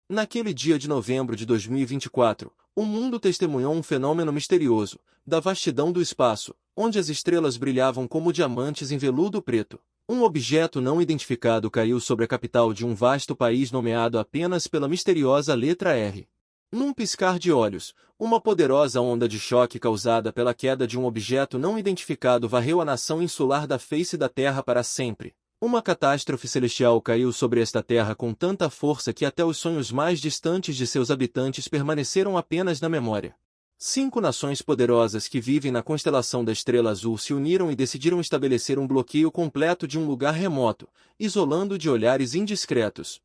Naquele dia de novembro de 2024, o mundo testemunhou um fenômeno misterioso, da vastidão do espaço, onde as estrelas brilhavam como diamantes em veludo preto. Um objeto não identificado caiu sobre a capital de um vasto país nomeado apenas pela misteriosa letra R. Num piscar de olhos, uma poderosa onda de choque causada pela queda de um objeto não identificado varreu a nação insular da face da Terra para sempre. Uma catástrofe celestial caiu sobre esta terra com tanta força que até os sonhos mais distantes de seus habitantes permaneceram apenas na memória. 5 nações poderosas que vivem na constelação da Estrela Azul se uniram e decidiram estabelecer um bloqueio completo de um lugar remoto, isolando de olhares indiscretos.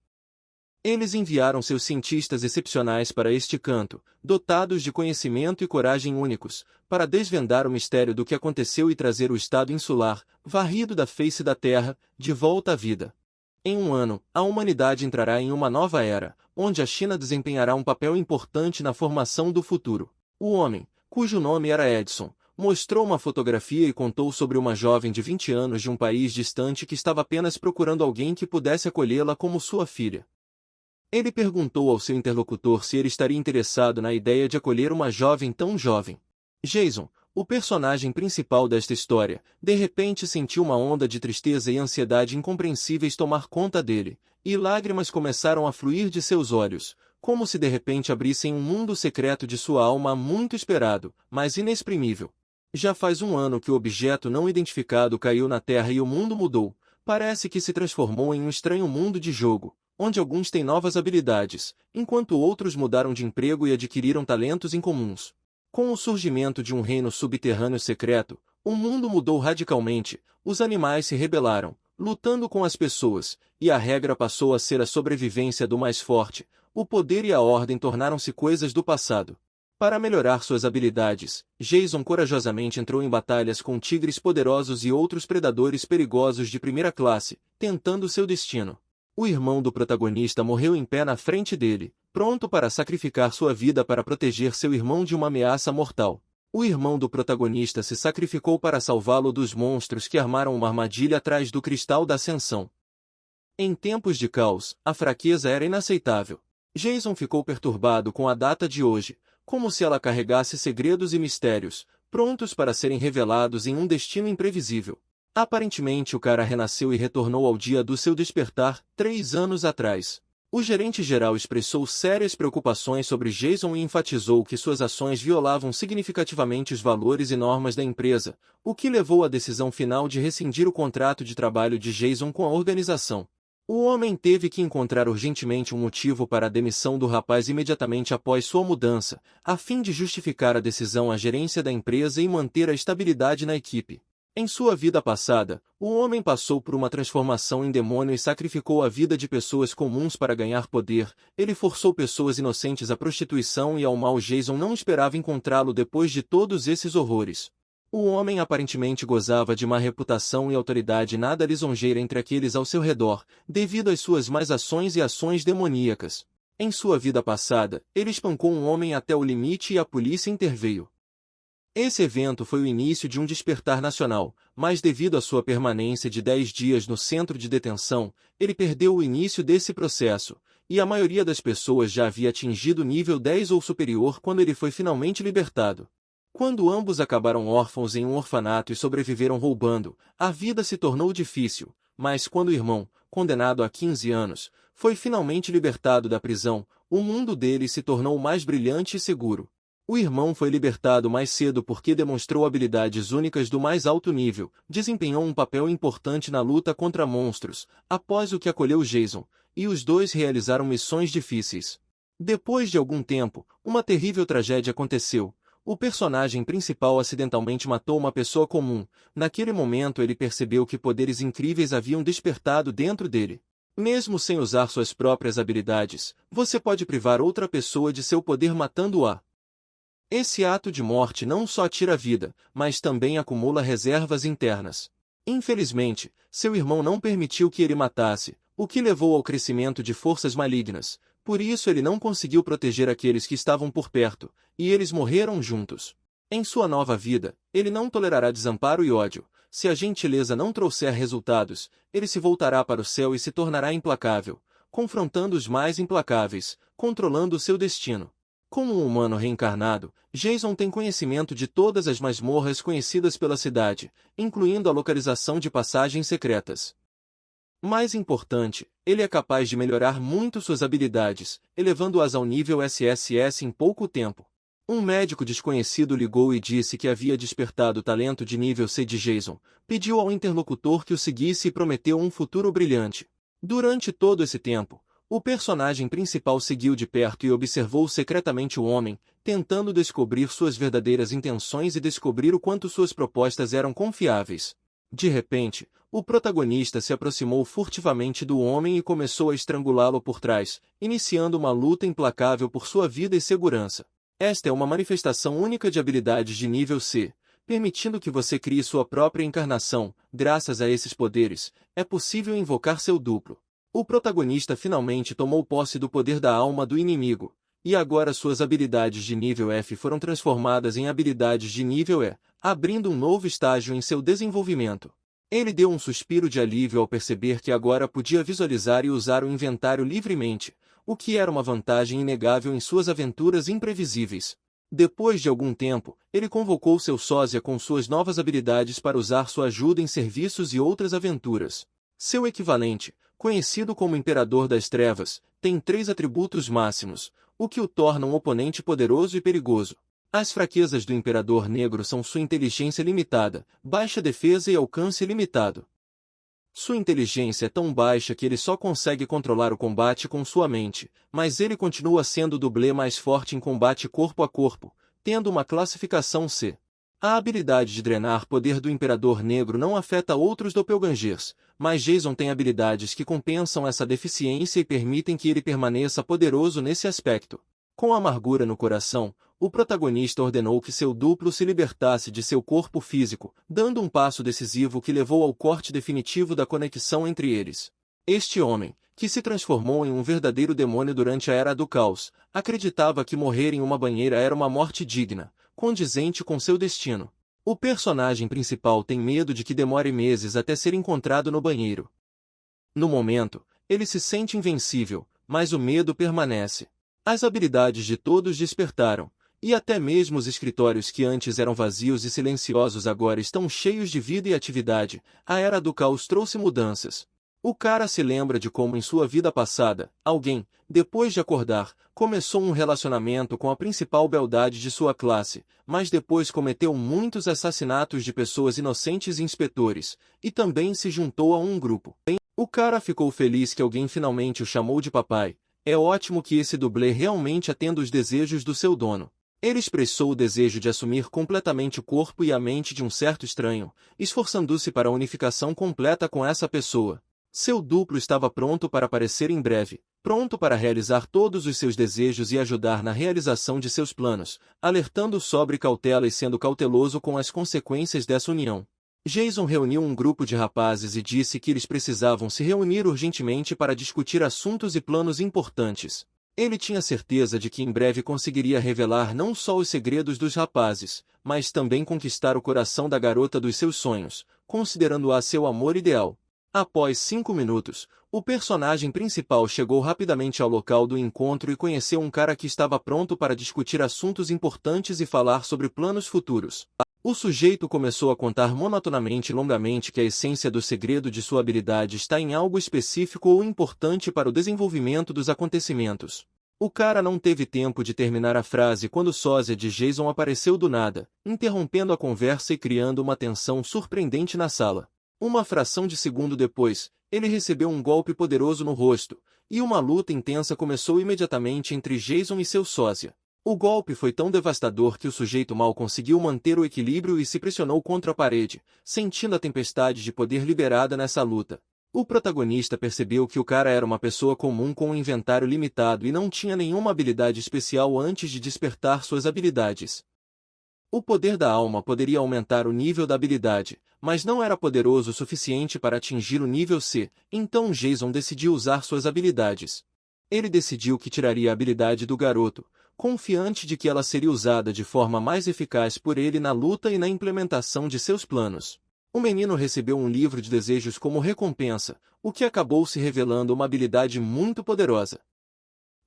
Eles enviaram seus cientistas excepcionais para este canto, dotados de conhecimento e coragem únicos, para desvendar o mistério do que aconteceu e trazer o estado insular, varrido da face da Terra, de volta à vida. Em um ano, a humanidade entrará em uma nova era, onde a China desempenhará um papel importante na formação do futuro. O homem, cujo nome era Edison, mostrou uma fotografia e contou sobre uma jovem de 20 anos de um país distante que estava apenas procurando alguém que pudesse acolhê-la como sua filha. Ele perguntou ao seu interlocutor se ele estaria interessado na ideia de acolher uma jovem tão jovem. Jason, o personagem principal desta história, de repente sentiu uma onda de tristeza e ansiedade incompreensíveis tomar conta dele, e lágrimas começaram a fluir de seus olhos, como se de repente abrissem um mundo secreto de sua alma muito esperado, mas inexprimível. Já faz um ano que o objeto não identificado caiu na Terra e o mundo mudou. Parece que se transformou em um estranho mundo de jogo, onde alguns têm novas habilidades, enquanto outros mudaram de emprego e adquiriram talentos incomuns. Com o surgimento de um reino subterrâneo secreto, o mundo mudou radicalmente, os animais se rebelaram, lutando com as pessoas, e a regra passou a ser a sobrevivência do mais forte. O poder e a ordem tornaram-se coisas do passado. Para melhorar suas habilidades, Jason corajosamente entrou em batalhas com tigres poderosos e outros predadores perigosos de primeira classe, tentando seu destino. O irmão do protagonista morreu em pé na frente dele, pronto para sacrificar sua vida para proteger seu irmão de uma ameaça mortal. O irmão do protagonista se sacrificou para salvá-lo dos monstros que armaram uma armadilha atrás do Cristal da Ascensão. Em tempos de caos, a fraqueza era inaceitável. Jason ficou perturbado com a data de hoje, como se ela carregasse segredos e mistérios, prontos para serem revelados em um destino imprevisível. Aparentemente o cara renasceu e retornou ao dia do seu despertar, 3 anos atrás. O gerente-geral expressou sérias preocupações sobre Jason e enfatizou que suas ações violavam significativamente os valores e normas da empresa, o que levou à decisão final de rescindir o contrato de trabalho de Jason com a organização. O homem teve que encontrar urgentemente um motivo para a demissão do rapaz imediatamente após sua mudança, a fim de justificar a decisão à gerência da empresa e manter a estabilidade na equipe. Em sua vida passada, o homem passou por uma transformação em demônio e sacrificou a vida de pessoas comuns para ganhar poder. Ele forçou pessoas inocentes à prostituição e ao mal. Jason não esperava encontrá-lo depois de todos esses horrores. O homem aparentemente gozava de má reputação e autoridade nada lisonjeira entre aqueles ao seu redor, devido às suas más ações e ações demoníacas. Em sua vida passada, ele espancou um homem até o limite e a polícia interveio. Esse evento foi o início de um despertar nacional, mas devido à sua permanência de 10 dias no centro de detenção, ele perdeu o início desse processo, e a maioria das pessoas já havia atingido nível 10 ou superior quando ele foi finalmente libertado. Quando ambos acabaram órfãos em um orfanato e sobreviveram roubando, a vida se tornou difícil, mas quando o irmão, condenado a 15 anos, foi finalmente libertado da prisão, o mundo dele se tornou mais brilhante e seguro. O irmão foi libertado mais cedo porque demonstrou habilidades únicas do mais alto nível, desempenhou um papel importante na luta contra monstros, após o que acolheu Jason, e os dois realizaram missões difíceis. Depois de algum tempo, uma terrível tragédia aconteceu. O personagem principal acidentalmente matou uma pessoa comum. Naquele momento ele percebeu que poderes incríveis haviam despertado dentro dele. Mesmo sem usar suas próprias habilidades, você pode privar outra pessoa de seu poder matando-a. Esse ato de morte não só tira a vida, mas também acumula reservas internas. Infelizmente, seu irmão não permitiu que ele matasse, o que levou ao crescimento de forças malignas. Por isso ele não conseguiu proteger aqueles que estavam por perto, e eles morreram juntos. Em sua nova vida, ele não tolerará desamparo e ódio. Se a gentileza não trouxer resultados, ele se voltará para o céu e se tornará implacável, confrontando os mais implacáveis, controlando seu destino. Como um humano reencarnado, Jason tem conhecimento de todas as masmorras conhecidas pela cidade, incluindo a localização de passagens secretas. Mais importante, ele é capaz de melhorar muito suas habilidades, elevando-as ao nível SSS em pouco tempo. Um médico desconhecido ligou e disse que havia despertado o talento de nível C de Jason, pediu ao interlocutor que o seguisse e prometeu um futuro brilhante. Durante todo esse tempo, o personagem principal seguiu de perto e observou secretamente o homem, tentando descobrir suas verdadeiras intenções e descobrir o quanto suas propostas eram confiáveis. De repente, o protagonista se aproximou furtivamente do homem e começou a estrangulá-lo por trás, iniciando uma luta implacável por sua vida e segurança. Esta é uma manifestação única de habilidades de nível C, permitindo que você crie sua própria encarnação. Graças a esses poderes, é possível invocar seu duplo. O protagonista finalmente tomou posse do poder da alma do inimigo, e agora suas habilidades de nível F foram transformadas em habilidades de nível E, abrindo um novo estágio em seu desenvolvimento. Ele deu um suspiro de alívio ao perceber que agora podia visualizar e usar o inventário livremente, o que era uma vantagem inegável em suas aventuras imprevisíveis. Depois de algum tempo, ele convocou seu sósia com suas novas habilidades para usar sua ajuda em serviços e outras aventuras. Seu equivalente, conhecido como Imperador das Trevas, tem 3 atributos máximos, o que o torna um oponente poderoso e perigoso. As fraquezas do Imperador Negro são sua inteligência limitada, baixa defesa e alcance limitado. Sua inteligência é tão baixa que ele só consegue controlar o combate com sua mente, mas ele continua sendo o dublê mais forte em combate corpo a corpo, tendo uma classificação C. A habilidade de drenar poder do Imperador Negro não afeta outros doppelgangers, mas Jason tem habilidades que compensam essa deficiência e permitem que ele permaneça poderoso nesse aspecto. Com amargura no coração, o protagonista ordenou que seu duplo se libertasse de seu corpo físico, dando um passo decisivo que levou ao corte definitivo da conexão entre eles. Este homem, que se transformou em um verdadeiro demônio durante a Era do Caos, acreditava que morrer em uma banheira era uma morte digna, condizente com seu destino. O personagem principal tem medo de que demore meses até ser encontrado no banheiro. No momento, ele se sente invencível, mas o medo permanece. As habilidades de todos despertaram, e até mesmo os escritórios que antes eram vazios e silenciosos agora estão cheios de vida e atividade. A Era do Caos trouxe mudanças. O cara se lembra de como em sua vida passada, alguém, depois de acordar, começou um relacionamento com a principal beldade de sua classe, mas depois cometeu muitos assassinatos de pessoas inocentes e inspetores, e também se juntou a um grupo. O cara ficou feliz que alguém finalmente o chamou de papai. É ótimo que esse dublê realmente atenda os desejos do seu dono. Ele expressou o desejo de assumir completamente o corpo e a mente de um certo estranho, esforçando-se para a unificação completa com essa pessoa. Seu duplo estava pronto para aparecer em breve, pronto para realizar todos os seus desejos e ajudar na realização de seus planos, alertando sobre cautela e sendo cauteloso com as consequências dessa união. Jason reuniu um grupo de rapazes e disse que eles precisavam se reunir urgentemente para discutir assuntos e planos importantes. Ele tinha certeza de que em breve conseguiria revelar não só os segredos dos rapazes, mas também conquistar o coração da garota dos seus sonhos, considerando-a seu amor ideal. Após 5 minutos, o personagem principal chegou rapidamente ao local do encontro e conheceu um cara que estava pronto para discutir assuntos importantes e falar sobre planos futuros. O sujeito começou a contar monotonamente e longamente que a essência do segredo de sua habilidade está em algo específico ou importante para o desenvolvimento dos acontecimentos. O cara não teve tempo de terminar a frase quando o sósia de Jason apareceu do nada, interrompendo a conversa e criando uma tensão surpreendente na sala. Uma fração de segundo depois, ele recebeu um golpe poderoso no rosto, e uma luta intensa começou imediatamente entre Jason e seu sósia. O golpe foi tão devastador que o sujeito mal conseguiu manter o equilíbrio e se pressionou contra a parede, sentindo a tempestade de poder liberada nessa luta. O protagonista percebeu que o cara era uma pessoa comum com um inventário limitado e não tinha nenhuma habilidade especial antes de despertar suas habilidades. O poder da alma poderia aumentar o nível da habilidade, mas não era poderoso o suficiente para atingir o nível C, então Jason decidiu usar suas habilidades. Ele decidiu que tiraria a habilidade do garoto, confiante de que ela seria usada de forma mais eficaz por ele na luta e na implementação de seus planos. O menino recebeu um livro de desejos como recompensa, o que acabou se revelando uma habilidade muito poderosa.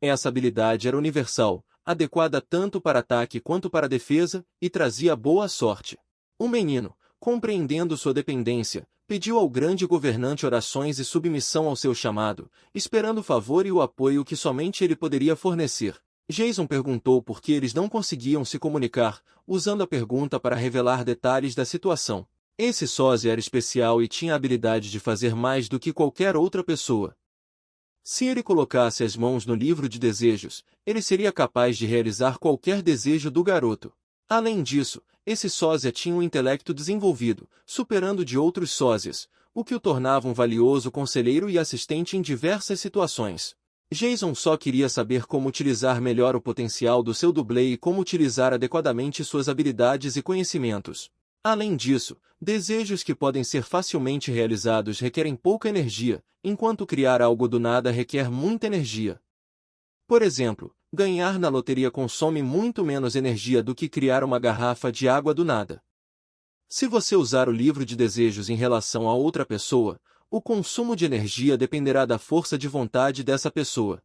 Essa habilidade era universal, adequada tanto para ataque quanto para defesa, e trazia boa sorte. O menino, compreendendo sua dependência, pediu ao grande governante orações e submissão ao seu chamado, esperando o favor e o apoio que somente ele poderia fornecer. Jason perguntou por que eles não conseguiam se comunicar, usando a pergunta para revelar detalhes da situação. Esse sósia era especial e tinha a habilidade de fazer mais do que qualquer outra pessoa. Se ele colocasse as mãos no livro de desejos, ele seria capaz de realizar qualquer desejo do garoto. Além disso, esse sósia tinha um intelecto desenvolvido, superando de outros sósias, o que o tornava um valioso conselheiro e assistente em diversas situações. Jason só queria saber como utilizar melhor o potencial do seu dublê e como utilizar adequadamente suas habilidades e conhecimentos. Além disso, desejos que podem ser facilmente realizados requerem pouca energia, enquanto criar algo do nada requer muita energia. Por exemplo, ganhar na loteria consome muito menos energia do que criar uma garrafa de água do nada. Se você usar o livro de desejos em relação a outra pessoa, o consumo de energia dependerá da força de vontade dessa pessoa.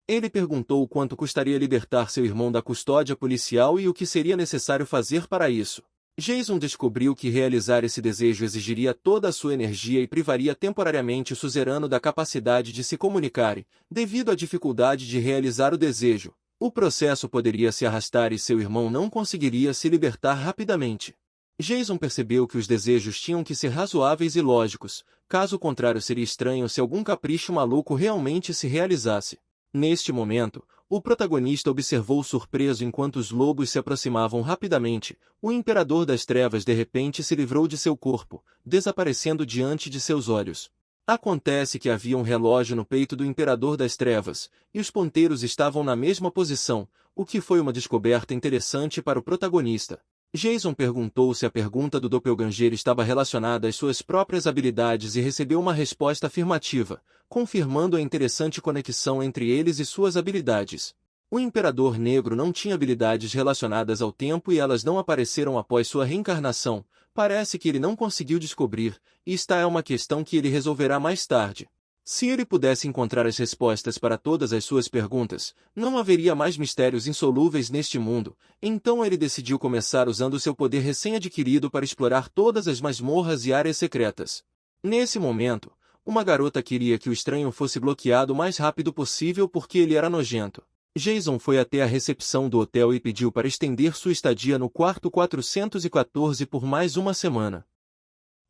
Ele perguntou quanto custaria libertar seu irmão da custódia policial e o que seria necessário fazer para isso. Jason descobriu que realizar esse desejo exigiria toda a sua energia e privaria temporariamente o suzerano da capacidade de se comunicar, devido à dificuldade de realizar o desejo. O processo poderia se arrastar e seu irmão não conseguiria se libertar rapidamente. Jason percebeu que os desejos tinham que ser razoáveis e lógicos, caso contrário seria estranho se algum capricho maluco realmente se realizasse. Neste momento, o protagonista observou surpreso enquanto os lobos se aproximavam rapidamente. O Imperador das Trevas de repente se livrou de seu corpo, desaparecendo diante de seus olhos. Acontece que havia um relógio no peito do Imperador das Trevas, e os ponteiros estavam na mesma posição, o que foi uma descoberta interessante para o protagonista. Jason perguntou se a pergunta do doppelganger estava relacionada às suas próprias habilidades e recebeu uma resposta afirmativa, confirmando a interessante conexão entre eles e suas habilidades. O Imperador Negro não tinha habilidades relacionadas ao tempo e elas não apareceram após sua reencarnação. Parece que ele não conseguiu descobrir, e esta é uma questão que ele resolverá mais tarde. Se ele pudesse encontrar as respostas para todas as suas perguntas, não haveria mais mistérios insolúveis neste mundo, então ele decidiu começar usando seu poder recém-adquirido para explorar todas as masmorras e áreas secretas. Nesse momento, uma garota queria que o estranho fosse bloqueado o mais rápido possível porque ele era nojento. Jason foi até a recepção do hotel e pediu para estender sua estadia no quarto 414 por mais uma semana.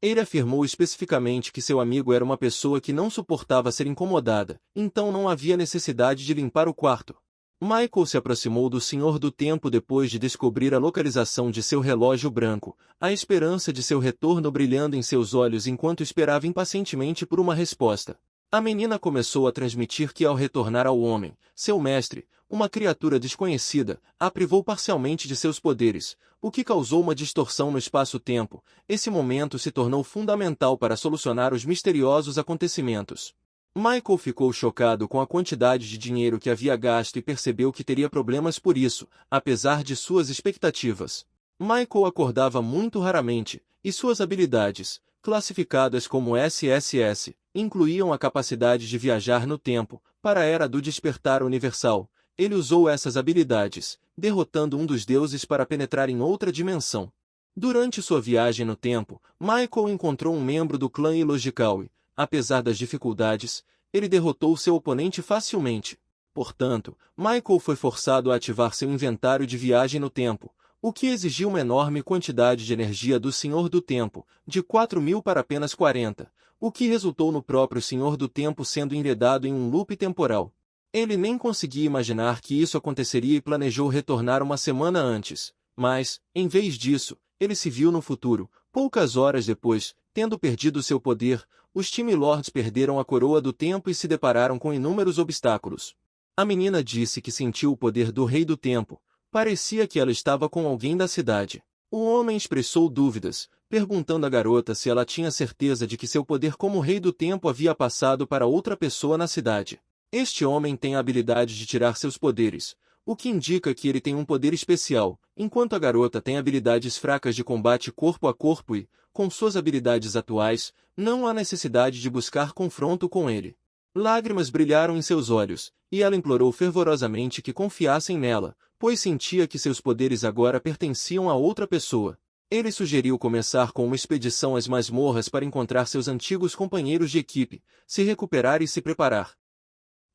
Ele afirmou especificamente que seu amigo era uma pessoa que não suportava ser incomodada, então não havia necessidade de limpar o quarto. Michael se aproximou do Senhor do Tempo depois de descobrir a localização de seu relógio branco, a esperança de seu retorno brilhando em seus olhos enquanto esperava impacientemente por uma resposta. A menina começou a transmitir que ao retornar ao homem, seu mestre, uma criatura desconhecida, a privou parcialmente de seus poderes, o que causou uma distorção no espaço-tempo. Esse momento se tornou fundamental para solucionar os misteriosos acontecimentos. Michael ficou chocado com a quantidade de dinheiro que havia gasto e percebeu que teria problemas por isso, apesar de suas expectativas. Michael acordava muito raramente, e suas habilidades, classificadas como SSS, incluíam a capacidade de viajar no tempo. Para a Era do Despertar Universal, ele usou essas habilidades, derrotando um dos deuses para penetrar em outra dimensão. Durante sua viagem no tempo, Michael encontrou um membro do clã Illogical e, apesar das dificuldades, ele derrotou seu oponente facilmente. Portanto, Michael foi forçado a ativar seu inventário de viagem no tempo, o que exigiu uma enorme quantidade de energia do Senhor do Tempo, de 4.000 para apenas 40, o que resultou no próprio Senhor do Tempo sendo enredado em um loop temporal. Ele nem conseguia imaginar que isso aconteceria e planejou retornar uma semana antes, mas, em vez disso, ele se viu no futuro. Poucas horas depois, tendo perdido seu poder, os Time Lords perderam a coroa do tempo e se depararam com inúmeros obstáculos. A menina disse que sentiu o poder do Rei do Tempo. Parecia que ela estava com alguém da cidade. O homem expressou dúvidas, perguntando à garota se ela tinha certeza de que seu poder como Rei do Tempo havia passado para outra pessoa na cidade. Este homem tem a habilidade de tirar seus poderes, o que indica que ele tem um poder especial, enquanto a garota tem habilidades fracas de combate corpo a corpo e, com suas habilidades atuais, não há necessidade de buscar confronto com ele. Lágrimas brilharam em seus olhos, e ela implorou fervorosamente que confiassem nela, pois sentia que seus poderes agora pertenciam a outra pessoa. Ele sugeriu começar com uma expedição às masmorras para encontrar seus antigos companheiros de equipe, se recuperar e se preparar.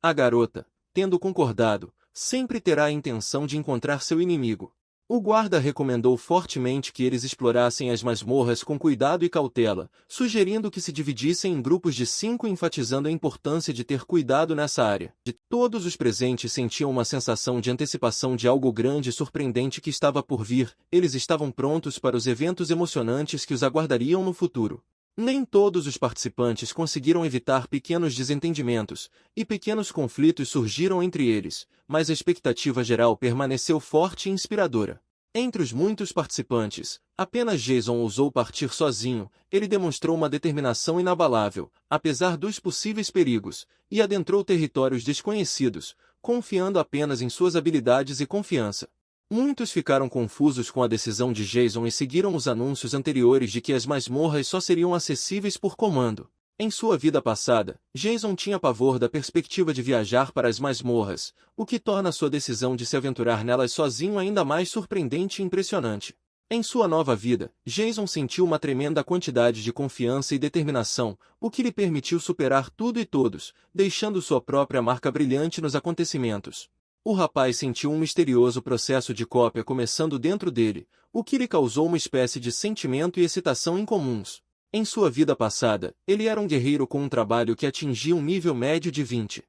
A garota, tendo concordado, sempre terá a intenção de encontrar seu inimigo. O guarda recomendou fortemente que eles explorassem as masmorras com cuidado e cautela, sugerindo que se dividissem em grupos de 5 enfatizando a importância de ter cuidado nessa área. Todos os presentes sentiam uma sensação de antecipação de algo grande e surpreendente que estava por vir, eles estavam prontos para os eventos emocionantes que os aguardariam no futuro. Nem todos os participantes conseguiram evitar pequenos desentendimentos, e pequenos conflitos surgiram entre eles, mas a expectativa geral permaneceu forte e inspiradora. Entre os muitos participantes, apenas Jason ousou partir sozinho, ele demonstrou uma determinação inabalável, apesar dos possíveis perigos, e adentrou territórios desconhecidos, confiando apenas em suas habilidades e confiança. Muitos ficaram confusos com a decisão de Jason e seguiram os anúncios anteriores de que as masmorras só seriam acessíveis por comando. Em sua vida passada, Jason tinha pavor da perspectiva de viajar para as masmorras, o que torna sua decisão de se aventurar nelas sozinho ainda mais surpreendente e impressionante. Em sua nova vida, Jason sentiu uma tremenda quantidade de confiança e determinação, o que lhe permitiu superar tudo e todos, deixando sua própria marca brilhante nos acontecimentos. O rapaz sentiu um misterioso processo de cópia começando dentro dele, o que lhe causou uma espécie de sentimento e excitação incomuns. Em sua vida passada, ele era um guerreiro com um trabalho que atingia um nível médio de 20.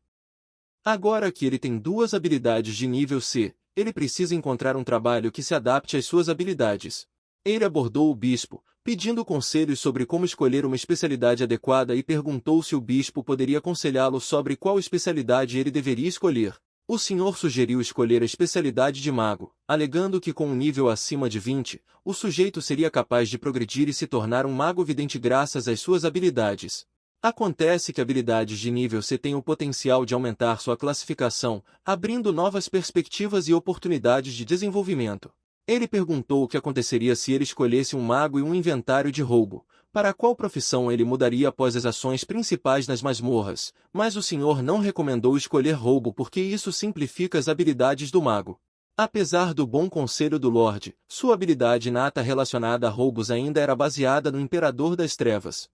Agora que ele tem 2 habilidades de nível C, ele precisa encontrar um trabalho que se adapte às suas habilidades. Ele abordou o bispo, pedindo conselhos sobre como escolher uma especialidade adequada e perguntou se o bispo poderia aconselhá-lo sobre qual especialidade ele deveria escolher. O senhor sugeriu escolher a especialidade de mago, alegando que com um nível acima de 20, o sujeito seria capaz de progredir e se tornar um mago vidente graças às suas habilidades. Acontece que habilidades de nível C têm o potencial de aumentar sua classificação, abrindo novas perspectivas e oportunidades de desenvolvimento. Ele perguntou o que aconteceria se ele escolhesse um mago e um inventário de roubo, para qual profissão ele mudaria após as ações principais nas masmorras, mas o senhor não recomendou escolher roubo porque isso simplifica as habilidades do mago. Apesar do bom conselho do Lorde, sua habilidade inata relacionada a roubos ainda era baseada no Imperador das Trevas.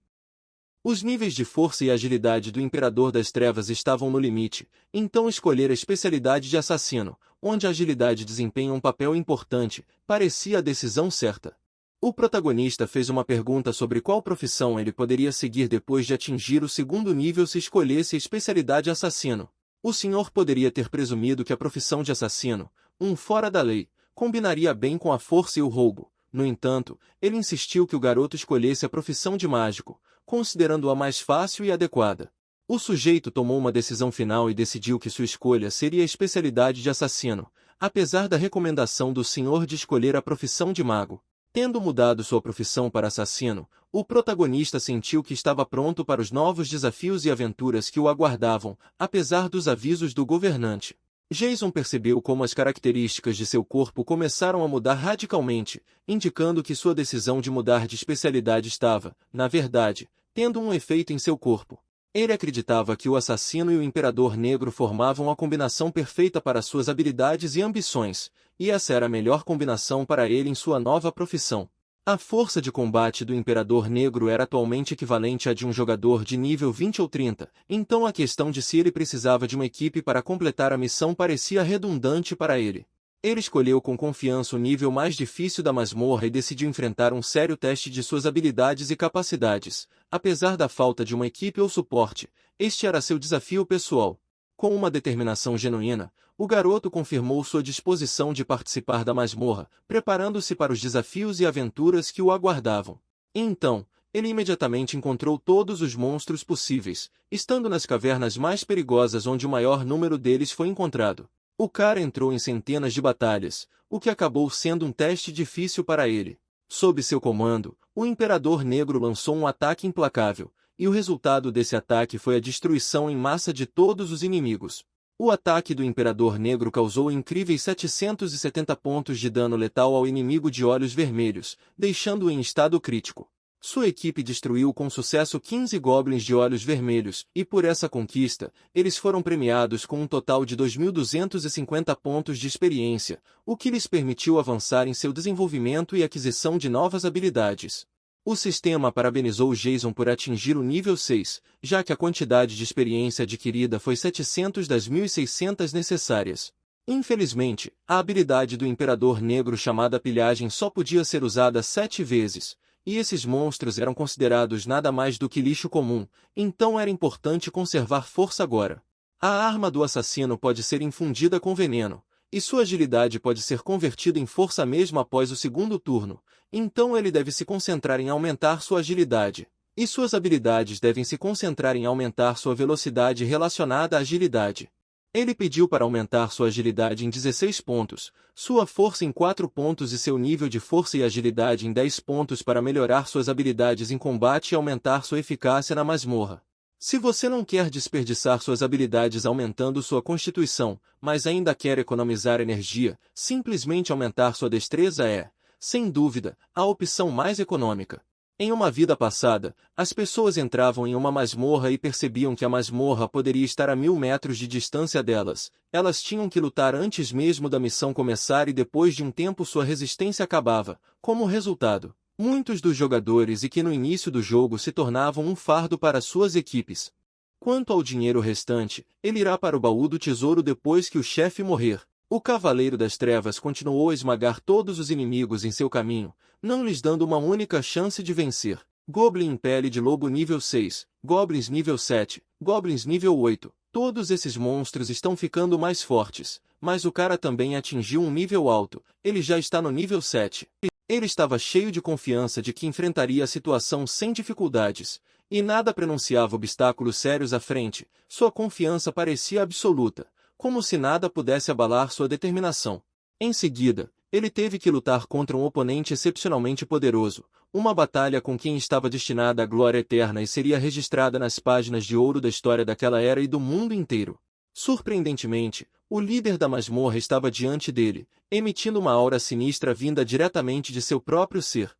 Os níveis de força e agilidade do Imperador das Trevas estavam no limite, então escolher a especialidade de assassino, onde a agilidade desempenha um papel importante, parecia a decisão certa. O protagonista fez uma pergunta sobre qual profissão ele poderia seguir depois de atingir o 2º nível se escolhesse a especialidade assassino. O senhor poderia ter presumido que a profissão de assassino, um fora da lei, combinaria bem com a força e o roubo. No entanto, ele insistiu que o garoto escolhesse a profissão de mágico, considerando-a mais fácil e adequada. O sujeito tomou uma decisão final e decidiu que sua escolha seria a especialidade de assassino, apesar da recomendação do senhor de escolher a profissão de mago. Tendo mudado sua profissão para assassino, o protagonista sentiu que estava pronto para os novos desafios e aventuras que o aguardavam, apesar dos avisos do governante. Jason percebeu como as características de seu corpo começaram a mudar radicalmente, indicando que sua decisão de mudar de especialidade estava, na verdade, tendo um efeito em seu corpo. Ele acreditava que o assassino e o Imperador Negro formavam a combinação perfeita para suas habilidades e ambições, e essa era a melhor combinação para ele em sua nova profissão. A força de combate do Imperador Negro era atualmente equivalente à de um jogador de nível 20 ou 30, então a questão de se ele precisava de uma equipe para completar a missão parecia redundante para ele. Ele escolheu com confiança o nível mais difícil da masmorra e decidiu enfrentar um sério teste de suas habilidades e capacidades. Apesar da falta de uma equipe ou suporte, este era seu desafio pessoal. Com uma determinação genuína, o garoto confirmou sua disposição de participar da masmorra, preparando-se para os desafios e aventuras que o aguardavam. Então, ele imediatamente encontrou todos os monstros possíveis, estando nas cavernas mais perigosas onde o maior número deles foi encontrado. O cara entrou em centenas de batalhas, o que acabou sendo um teste difícil para ele. Sob seu comando, o Imperador Negro lançou um ataque implacável, e o resultado desse ataque foi a destruição em massa de todos os inimigos. O ataque do Imperador Negro causou incríveis 770 pontos de dano letal ao inimigo de olhos vermelhos, deixando-o em estado crítico. Sua equipe destruiu com sucesso 15 goblins de olhos vermelhos, e por essa conquista, eles foram premiados com um total de 2.250 pontos de experiência, o que lhes permitiu avançar em seu desenvolvimento e aquisição de novas habilidades. O sistema parabenizou Jason por atingir o nível 6, já que a quantidade de experiência adquirida foi 700 das 1.600 necessárias. Infelizmente, a habilidade do Imperador Negro chamada Pilhagem só podia ser usada 7 vezes, e esses monstros eram considerados nada mais do que lixo comum, então era importante conservar força agora. A arma do assassino pode ser infundida com veneno, e sua agilidade pode ser convertida em força mesmo após o segundo turno, então ele deve se concentrar em aumentar sua agilidade, e suas habilidades devem se concentrar em aumentar sua velocidade relacionada à agilidade. Ele pediu para aumentar sua agilidade em 16 pontos, sua força em 4 pontos e seu nível de força e agilidade em 10 pontos para melhorar suas habilidades em combate e aumentar sua eficácia na masmorra. Se você não quer desperdiçar suas habilidades aumentando sua constituição, mas ainda quer economizar energia, simplesmente aumentar sua destreza é, sem dúvida, a opção mais econômica. Em uma vida passada, as pessoas entravam em uma masmorra e percebiam que a masmorra poderia estar a 1.000 metros de distância delas. Elas tinham que lutar antes mesmo da missão começar e depois de um tempo sua resistência acabava. Como resultado, muitos dos jogadores e que no início do jogo se tornavam um fardo para suas equipes. Quanto ao dinheiro restante, ele irá para o baú do tesouro depois que o chefe morrer. O Cavaleiro das Trevas continuou a esmagar todos os inimigos em seu caminho, não lhes dando uma única chance de vencer. Goblin em pele de lobo nível 6, Goblins nível 7, Goblins nível 8, todos esses monstros estão ficando mais fortes, mas o cara também atingiu um nível alto, ele já está no nível 7. Ele estava cheio de confiança de que enfrentaria a situação sem dificuldades, e nada prenunciava obstáculos sérios à frente, sua confiança parecia absoluta, como se nada pudesse abalar sua determinação. Em seguida, ele teve que lutar contra um oponente excepcionalmente poderoso, uma batalha com quem estava destinada à glória eterna e seria registrada nas páginas de ouro da história daquela era e do mundo inteiro. Surpreendentemente, o líder da masmorra estava diante dele, emitindo uma aura sinistra vinda diretamente de seu próprio ser.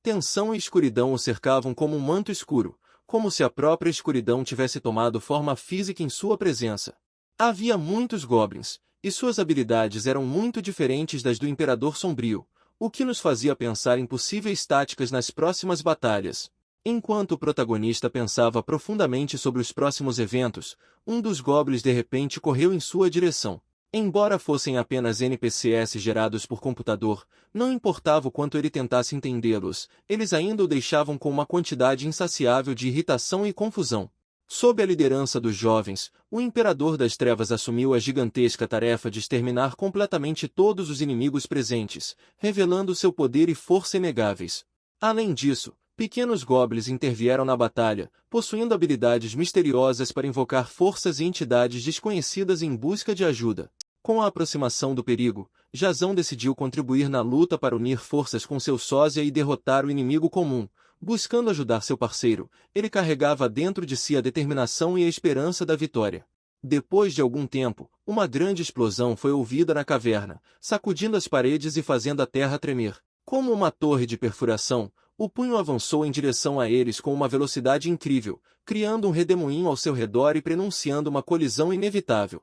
Tensão e escuridão o cercavam como um manto escuro, como se a própria escuridão tivesse tomado forma física em sua presença. Havia muitos goblins, e suas habilidades eram muito diferentes das do Imperador Sombrio, o que nos fazia pensar em possíveis táticas nas próximas batalhas. Enquanto o protagonista pensava profundamente sobre os próximos eventos, um dos goblins de repente correu em sua direção. Embora fossem apenas NPCs gerados por computador, não importava o quanto ele tentasse entendê-los, eles ainda o deixavam com uma quantidade insaciável de irritação e confusão. Sob a liderança dos jovens, o Imperador das Trevas assumiu a gigantesca tarefa de exterminar completamente todos os inimigos presentes, revelando seu poder e força inegáveis. Além disso, pequenos goblins intervieram na batalha, possuindo habilidades misteriosas para invocar forças e entidades desconhecidas em busca de ajuda. Com a aproximação do perigo, Jason decidiu contribuir na luta para unir forças com seu sósia e derrotar o inimigo comum. Buscando ajudar seu parceiro, ele carregava dentro de si a determinação e a esperança da vitória. Depois de algum tempo, uma grande explosão foi ouvida na caverna, sacudindo as paredes e fazendo a terra tremer. Como uma torre de perfuração, o punho avançou em direção a eles com uma velocidade incrível, criando um redemoinho ao seu redor e prenunciando uma colisão inevitável.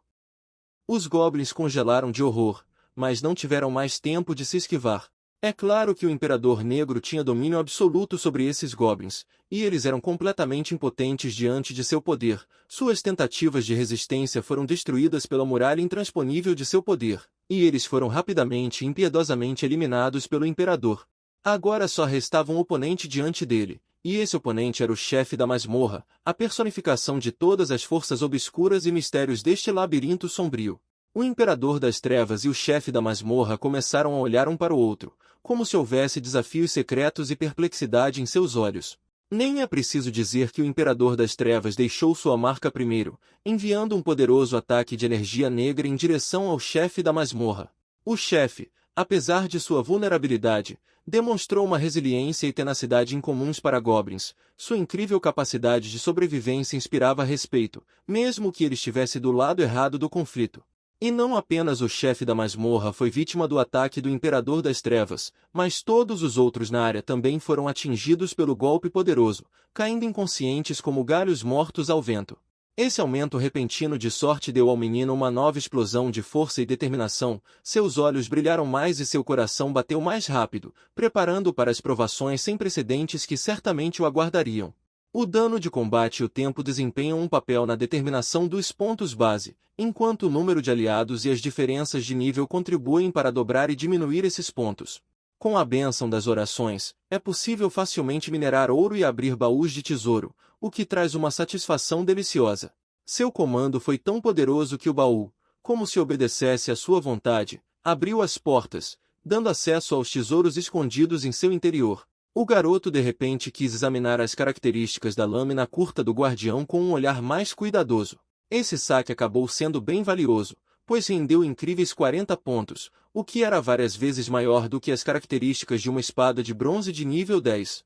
Os goblins congelaram de horror, mas não tiveram mais tempo de se esquivar. É claro que o Imperador Negro tinha domínio absoluto sobre esses goblins, e eles eram completamente impotentes diante de seu poder. Suas tentativas de resistência foram destruídas pela muralha intransponível de seu poder, e eles foram rapidamente e impiedosamente eliminados pelo Imperador. Agora só restava um oponente diante dele, e esse oponente era o chefe da masmorra, a personificação de todas as forças obscuras e mistérios deste labirinto sombrio. O Imperador das Trevas e o chefe da masmorra começaram a olhar um para o outro, como se houvesse desafios secretos e perplexidade em seus olhos. Nem é preciso dizer que o Imperador das Trevas deixou sua marca primeiro, enviando um poderoso ataque de energia negra em direção ao chefe da masmorra. O chefe, apesar de sua vulnerabilidade, demonstrou uma resiliência e tenacidade incomuns para goblins. Sua incrível capacidade de sobrevivência inspirava respeito, mesmo que ele estivesse do lado errado do conflito. E não apenas o chefe da masmorra foi vítima do ataque do Imperador das Trevas, mas todos os outros na área também foram atingidos pelo golpe poderoso, caindo inconscientes como galhos mortos ao vento. Esse aumento repentino de sorte deu ao menino uma nova explosão de força e determinação, seus olhos brilharam mais e seu coração bateu mais rápido, preparando-o para as provações sem precedentes que certamente o aguardariam. O dano de combate e o tempo desempenham um papel na determinação dos pontos base, enquanto o número de aliados e as diferenças de nível contribuem para dobrar e diminuir esses pontos. Com a bênção das orações, é possível facilmente minerar ouro e abrir baús de tesouro, o que traz uma satisfação deliciosa. Seu comando foi tão poderoso que o baú, como se obedecesse à sua vontade, abriu as portas, dando acesso aos tesouros escondidos em seu interior. O garoto de repente quis examinar as características da lâmina curta do guardião com um olhar mais cuidadoso. Esse saque acabou sendo bem valioso, pois rendeu incríveis 40 pontos, o que era várias vezes maior do que as características de uma espada de bronze de nível 10.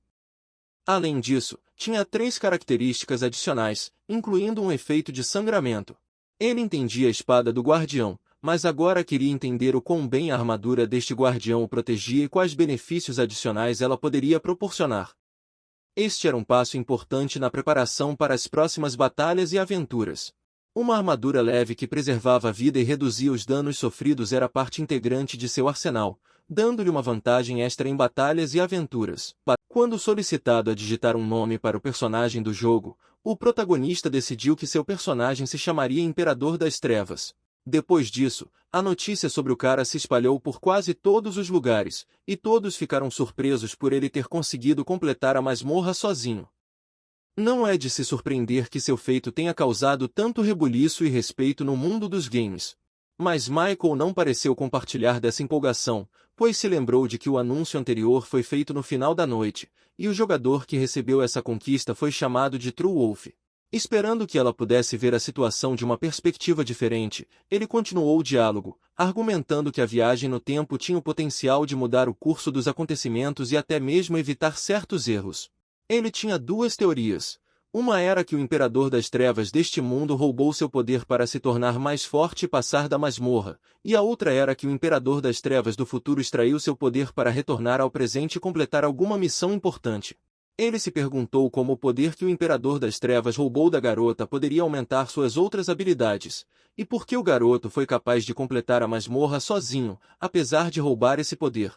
Além disso, tinha 3 características adicionais, incluindo um efeito de sangramento. Ele entendia a espada do guardião, mas agora queria entender o quão bem a armadura deste guardião o protegia e quais benefícios adicionais ela poderia proporcionar. Este era um passo importante na preparação para as próximas batalhas e aventuras. Uma armadura leve que preservava a vida e reduzia os danos sofridos era parte integrante de seu arsenal, dando-lhe uma vantagem extra em batalhas e aventuras. Quando solicitado a digitar um nome para o personagem do jogo, o protagonista decidiu que seu personagem se chamaria Imperador das Trevas. Depois disso, a notícia sobre o cara se espalhou por quase todos os lugares, e todos ficaram surpresos por ele ter conseguido completar a masmorra sozinho. Não é de se surpreender que seu feito tenha causado tanto rebuliço e respeito no mundo dos games. Mas Michael não pareceu compartilhar dessa empolgação, pois se lembrou de que o anúncio anterior foi feito no final da noite, e o jogador que recebeu essa conquista foi chamado de True Wolf. Esperando que ela pudesse ver a situação de uma perspectiva diferente, ele continuou o diálogo, argumentando que a viagem no tempo tinha o potencial de mudar o curso dos acontecimentos e até mesmo evitar certos erros. Ele tinha 2 teorias. Uma era que o Imperador das Trevas deste mundo roubou seu poder para se tornar mais forte e passar da masmorra, e a outra era que o Imperador das Trevas do futuro extraiu seu poder para retornar ao presente e completar alguma missão importante. Ele se perguntou como o poder que o Imperador das Trevas roubou da garota poderia aumentar suas outras habilidades, e por que o garoto foi capaz de completar a masmorra sozinho, apesar de roubar esse poder.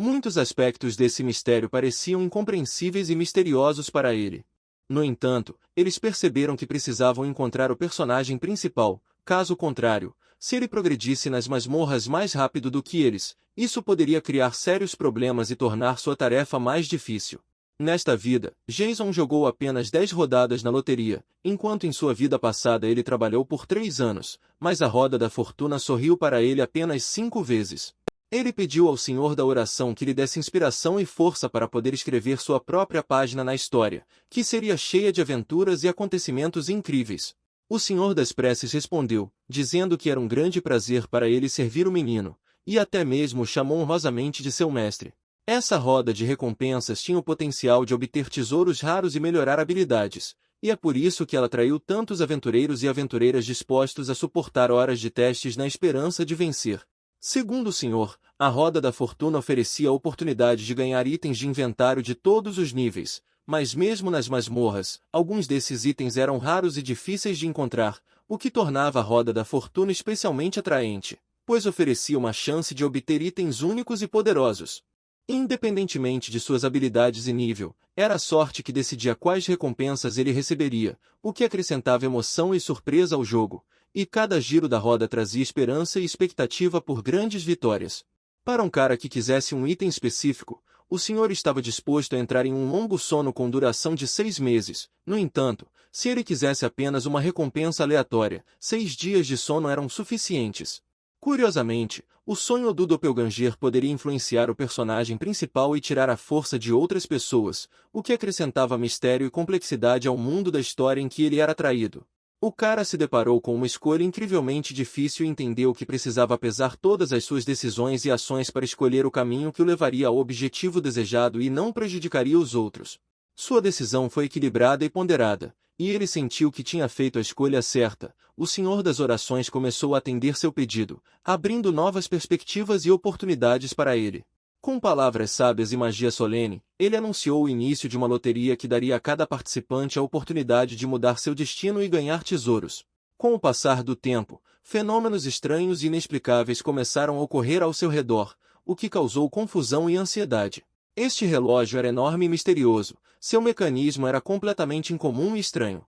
Muitos aspectos desse mistério pareciam incompreensíveis e misteriosos para ele. No entanto, eles perceberam que precisavam encontrar o personagem principal, caso contrário, se ele progredisse nas masmorras mais rápido do que eles, isso poderia criar sérios problemas e tornar sua tarefa mais difícil. Nesta vida, Jason jogou apenas 10 rodadas na loteria, enquanto em sua vida passada ele trabalhou por 3 anos, mas a roda da fortuna sorriu para ele apenas 5 vezes. Ele pediu ao Senhor da oração que lhe desse inspiração e força para poder escrever sua própria página na história, que seria cheia de aventuras e acontecimentos incríveis. O Senhor das Preces respondeu, dizendo que era um grande prazer para ele servir o menino, e até mesmo o chamou honrosamente de seu mestre. Essa roda de recompensas tinha o potencial de obter tesouros raros e melhorar habilidades, e é por isso que ela atraiu tantos aventureiros e aventureiras dispostos a suportar horas de testes na esperança de vencer. Segundo o Senhor, a Roda da Fortuna oferecia a oportunidade de ganhar itens de inventário de todos os níveis, mas mesmo nas masmorras, alguns desses itens eram raros e difíceis de encontrar, o que tornava a Roda da Fortuna especialmente atraente, pois oferecia uma chance de obter itens únicos e poderosos. Independentemente de suas habilidades e nível, era a sorte que decidia quais recompensas ele receberia, o que acrescentava emoção e surpresa ao jogo. E cada giro da roda trazia esperança e expectativa por grandes vitórias. Para um cara que quisesse um item específico, o senhor estava disposto a entrar em um longo sono com duração de 6 meses. No entanto, se ele quisesse apenas uma recompensa aleatória, 6 dias de sono eram suficientes. Curiosamente, o sonho do Doppelganger poderia influenciar o personagem principal e tirar a força de outras pessoas, o que acrescentava mistério e complexidade ao mundo da história em que ele era traído. O cara se deparou com uma escolha incrivelmente difícil e entendeu que precisava pesar todas as suas decisões e ações para escolher o caminho que o levaria ao objetivo desejado e não prejudicaria os outros. Sua decisão foi equilibrada e ponderada, e ele sentiu que tinha feito a escolha certa. O Senhor das Orações começou a atender seu pedido, abrindo novas perspectivas e oportunidades para ele. Com palavras sábias e magia solene, ele anunciou o início de uma loteria que daria a cada participante a oportunidade de mudar seu destino e ganhar tesouros. Com o passar do tempo, fenômenos estranhos e inexplicáveis começaram a ocorrer ao seu redor, o que causou confusão e ansiedade. Este relógio era enorme e misterioso, seu mecanismo era completamente incomum e estranho.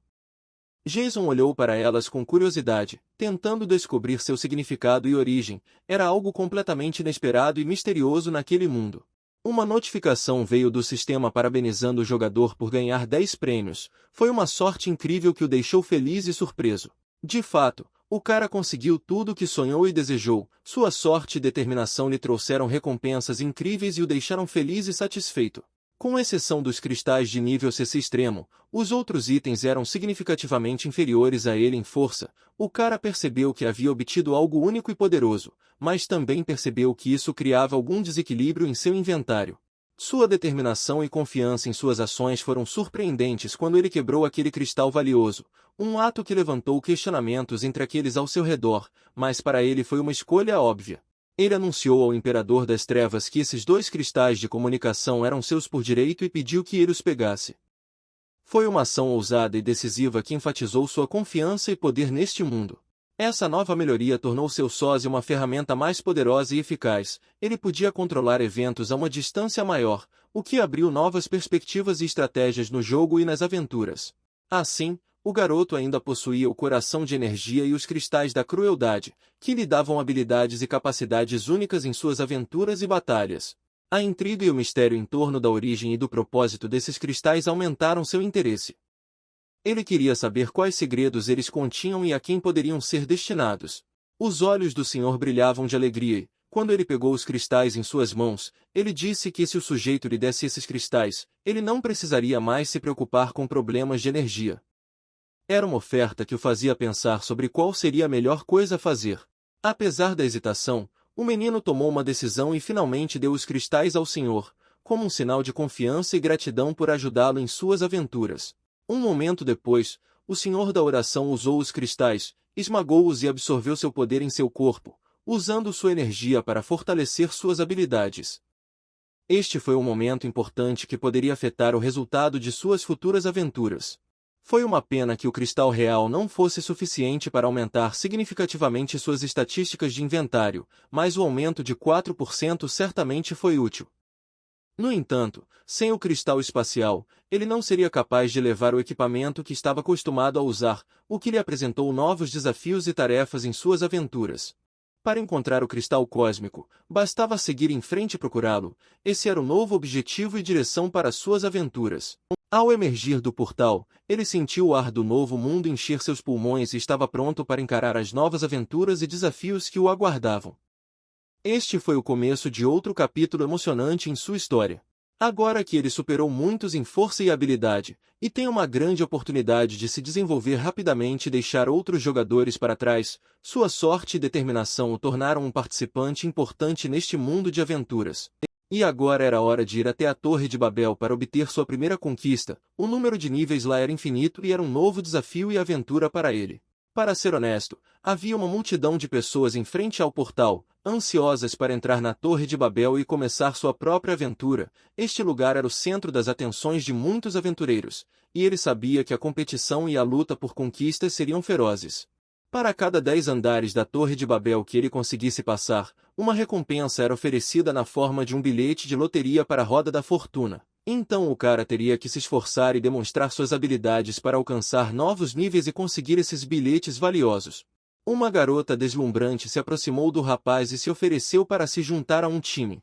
Jason olhou para elas com curiosidade, tentando descobrir seu significado e origem. Era algo completamente inesperado e misterioso naquele mundo. Uma notificação veio do sistema parabenizando o jogador por ganhar 10 prêmios. Foi uma sorte incrível que o deixou feliz e surpreso. De fato, o cara conseguiu tudo o que sonhou e desejou. Sua sorte e determinação lhe trouxeram recompensas incríveis e o deixaram feliz e satisfeito. Com exceção dos cristais de nível CC extremo, os outros itens eram significativamente inferiores a ele em força. O cara percebeu que havia obtido algo único e poderoso, mas também percebeu que isso criava algum desequilíbrio em seu inventário. Sua determinação e confiança em suas ações foram surpreendentes quando ele quebrou aquele cristal valioso, um ato que levantou questionamentos entre aqueles ao seu redor, mas para ele foi uma escolha óbvia. Ele anunciou ao Imperador das Trevas que esses 2 cristais de comunicação eram seus por direito e pediu que ele os pegasse. Foi uma ação ousada e decisiva que enfatizou sua confiança e poder neste mundo. Essa nova melhoria tornou seu sósia uma ferramenta mais poderosa e eficaz. Ele podia controlar eventos a uma distância maior, o que abriu novas perspectivas e estratégias no jogo e nas aventuras. Assim, o garoto ainda possuía o coração de energia e os cristais da crueldade, que lhe davam habilidades e capacidades únicas em suas aventuras e batalhas. A intriga e o mistério em torno da origem e do propósito desses cristais aumentaram seu interesse. Ele queria saber quais segredos eles continham e a quem poderiam ser destinados. Os olhos do senhor brilhavam de alegria e, quando ele pegou os cristais em suas mãos, ele disse que se o sujeito lhe desse esses cristais, ele não precisaria mais se preocupar com problemas de energia. Era uma oferta que o fazia pensar sobre qual seria a melhor coisa a fazer. Apesar da hesitação, o menino tomou uma decisão e finalmente deu os cristais ao senhor, como um sinal de confiança e gratidão por ajudá-lo em suas aventuras. Um momento depois, o senhor da oração usou os cristais, esmagou-os e absorveu seu poder em seu corpo, usando sua energia para fortalecer suas habilidades. Este foi um momento importante que poderia afetar o resultado de suas futuras aventuras. Foi uma pena que o cristal real não fosse suficiente para aumentar significativamente suas estatísticas de inventário, mas o aumento de 4% certamente foi útil. No entanto, sem o cristal espacial, ele não seria capaz de levar o equipamento que estava acostumado a usar, o que lhe apresentou novos desafios e tarefas em suas aventuras. Para encontrar o cristal cósmico, bastava seguir em frente e procurá-lo. Esse era o novo objetivo e direção para suas aventuras. Ao emergir do portal, ele sentiu o ar do novo mundo encher seus pulmões e estava pronto para encarar as novas aventuras e desafios que o aguardavam. Este foi o começo de outro capítulo emocionante em sua história. Agora que ele superou muitos em força e habilidade, e tem uma grande oportunidade de se desenvolver rapidamente e deixar outros jogadores para trás, sua sorte e determinação o tornaram um participante importante neste mundo de aventuras. E agora era hora de ir até a Torre de Babel para obter sua primeira conquista. O número de níveis lá era infinito e era um novo desafio e aventura para ele. Para ser honesto, havia uma multidão de pessoas em frente ao portal, ansiosas para entrar na Torre de Babel e começar sua própria aventura. Este lugar era o centro das atenções de muitos aventureiros, e ele sabia que a competição e a luta por conquistas seriam ferozes. Para cada 10 andares da Torre de Babel que ele conseguisse passar, uma recompensa era oferecida na forma de um bilhete de loteria para a Roda da Fortuna. Então o cara teria que se esforçar e demonstrar suas habilidades para alcançar novos níveis e conseguir esses bilhetes valiosos. Uma garota deslumbrante se aproximou do rapaz e se ofereceu para se juntar a um time.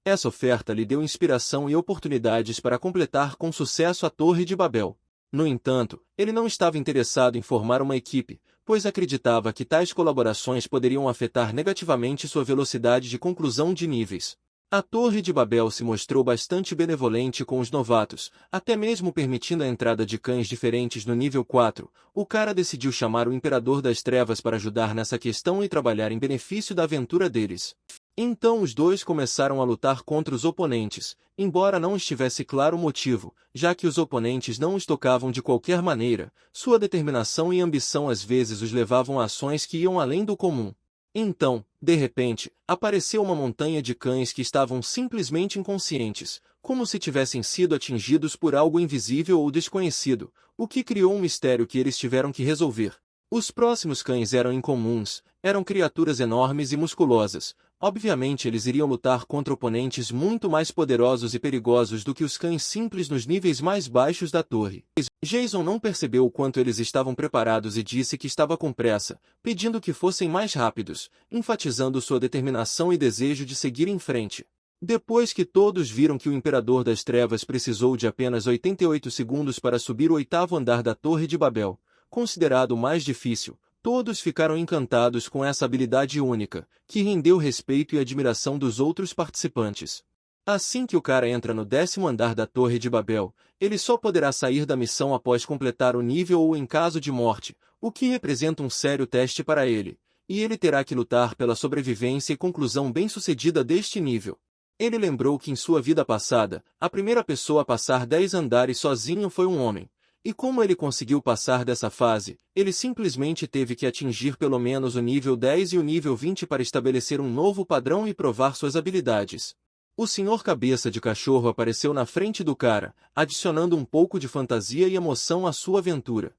Essa oferta lhe deu inspiração e oportunidades para completar com sucesso a Torre de Babel. No entanto, ele não estava interessado em formar uma equipe, pois acreditava que tais colaborações poderiam afetar negativamente sua velocidade de conclusão de níveis. A Torre de Babel se mostrou bastante benevolente com os novatos, até mesmo permitindo a entrada de cães diferentes no nível 4. O cara decidiu chamar o Imperador das Trevas para ajudar nessa questão e trabalhar em benefício da aventura deles. Então os dois começaram a lutar contra os oponentes, embora não estivesse claro o motivo, já que os oponentes não os tocavam de qualquer maneira, sua determinação e ambição às vezes os levavam a ações que iam além do comum. Então, de repente, apareceu uma montanha de cães que estavam simplesmente inconscientes, como se tivessem sido atingidos por algo invisível ou desconhecido, o que criou um mistério que eles tiveram que resolver. Os próximos cães eram incomuns, eram criaturas enormes e musculosas. Obviamente eles iriam lutar contra oponentes muito mais poderosos e perigosos do que os cães simples nos níveis mais baixos da torre. Jason não percebeu o quanto eles estavam preparados e disse que estava com pressa, pedindo que fossem mais rápidos, enfatizando sua determinação e desejo de seguir em frente. Depois que todos viram que o Imperador das Trevas precisou de apenas 88 segundos para subir o 8º andar da Torre de Babel, considerado o mais difícil, todos ficaram encantados com essa habilidade única, que rendeu respeito e admiração dos outros participantes. Assim que o cara entra no 10º andar da Torre de Babel, ele só poderá sair da missão após completar o nível ou em caso de morte, o que representa um sério teste para ele, e ele terá que lutar pela sobrevivência e conclusão bem-sucedida deste nível. Ele lembrou que em sua vida passada, a primeira pessoa a passar 10 andares sozinho foi um homem. E como ele conseguiu passar dessa fase, ele simplesmente teve que atingir pelo menos o nível 10 e o nível 20 para estabelecer um novo padrão e provar suas habilidades. O Senhor Cabeça de Cachorro apareceu na frente do cara, adicionando um pouco de fantasia e emoção à sua aventura.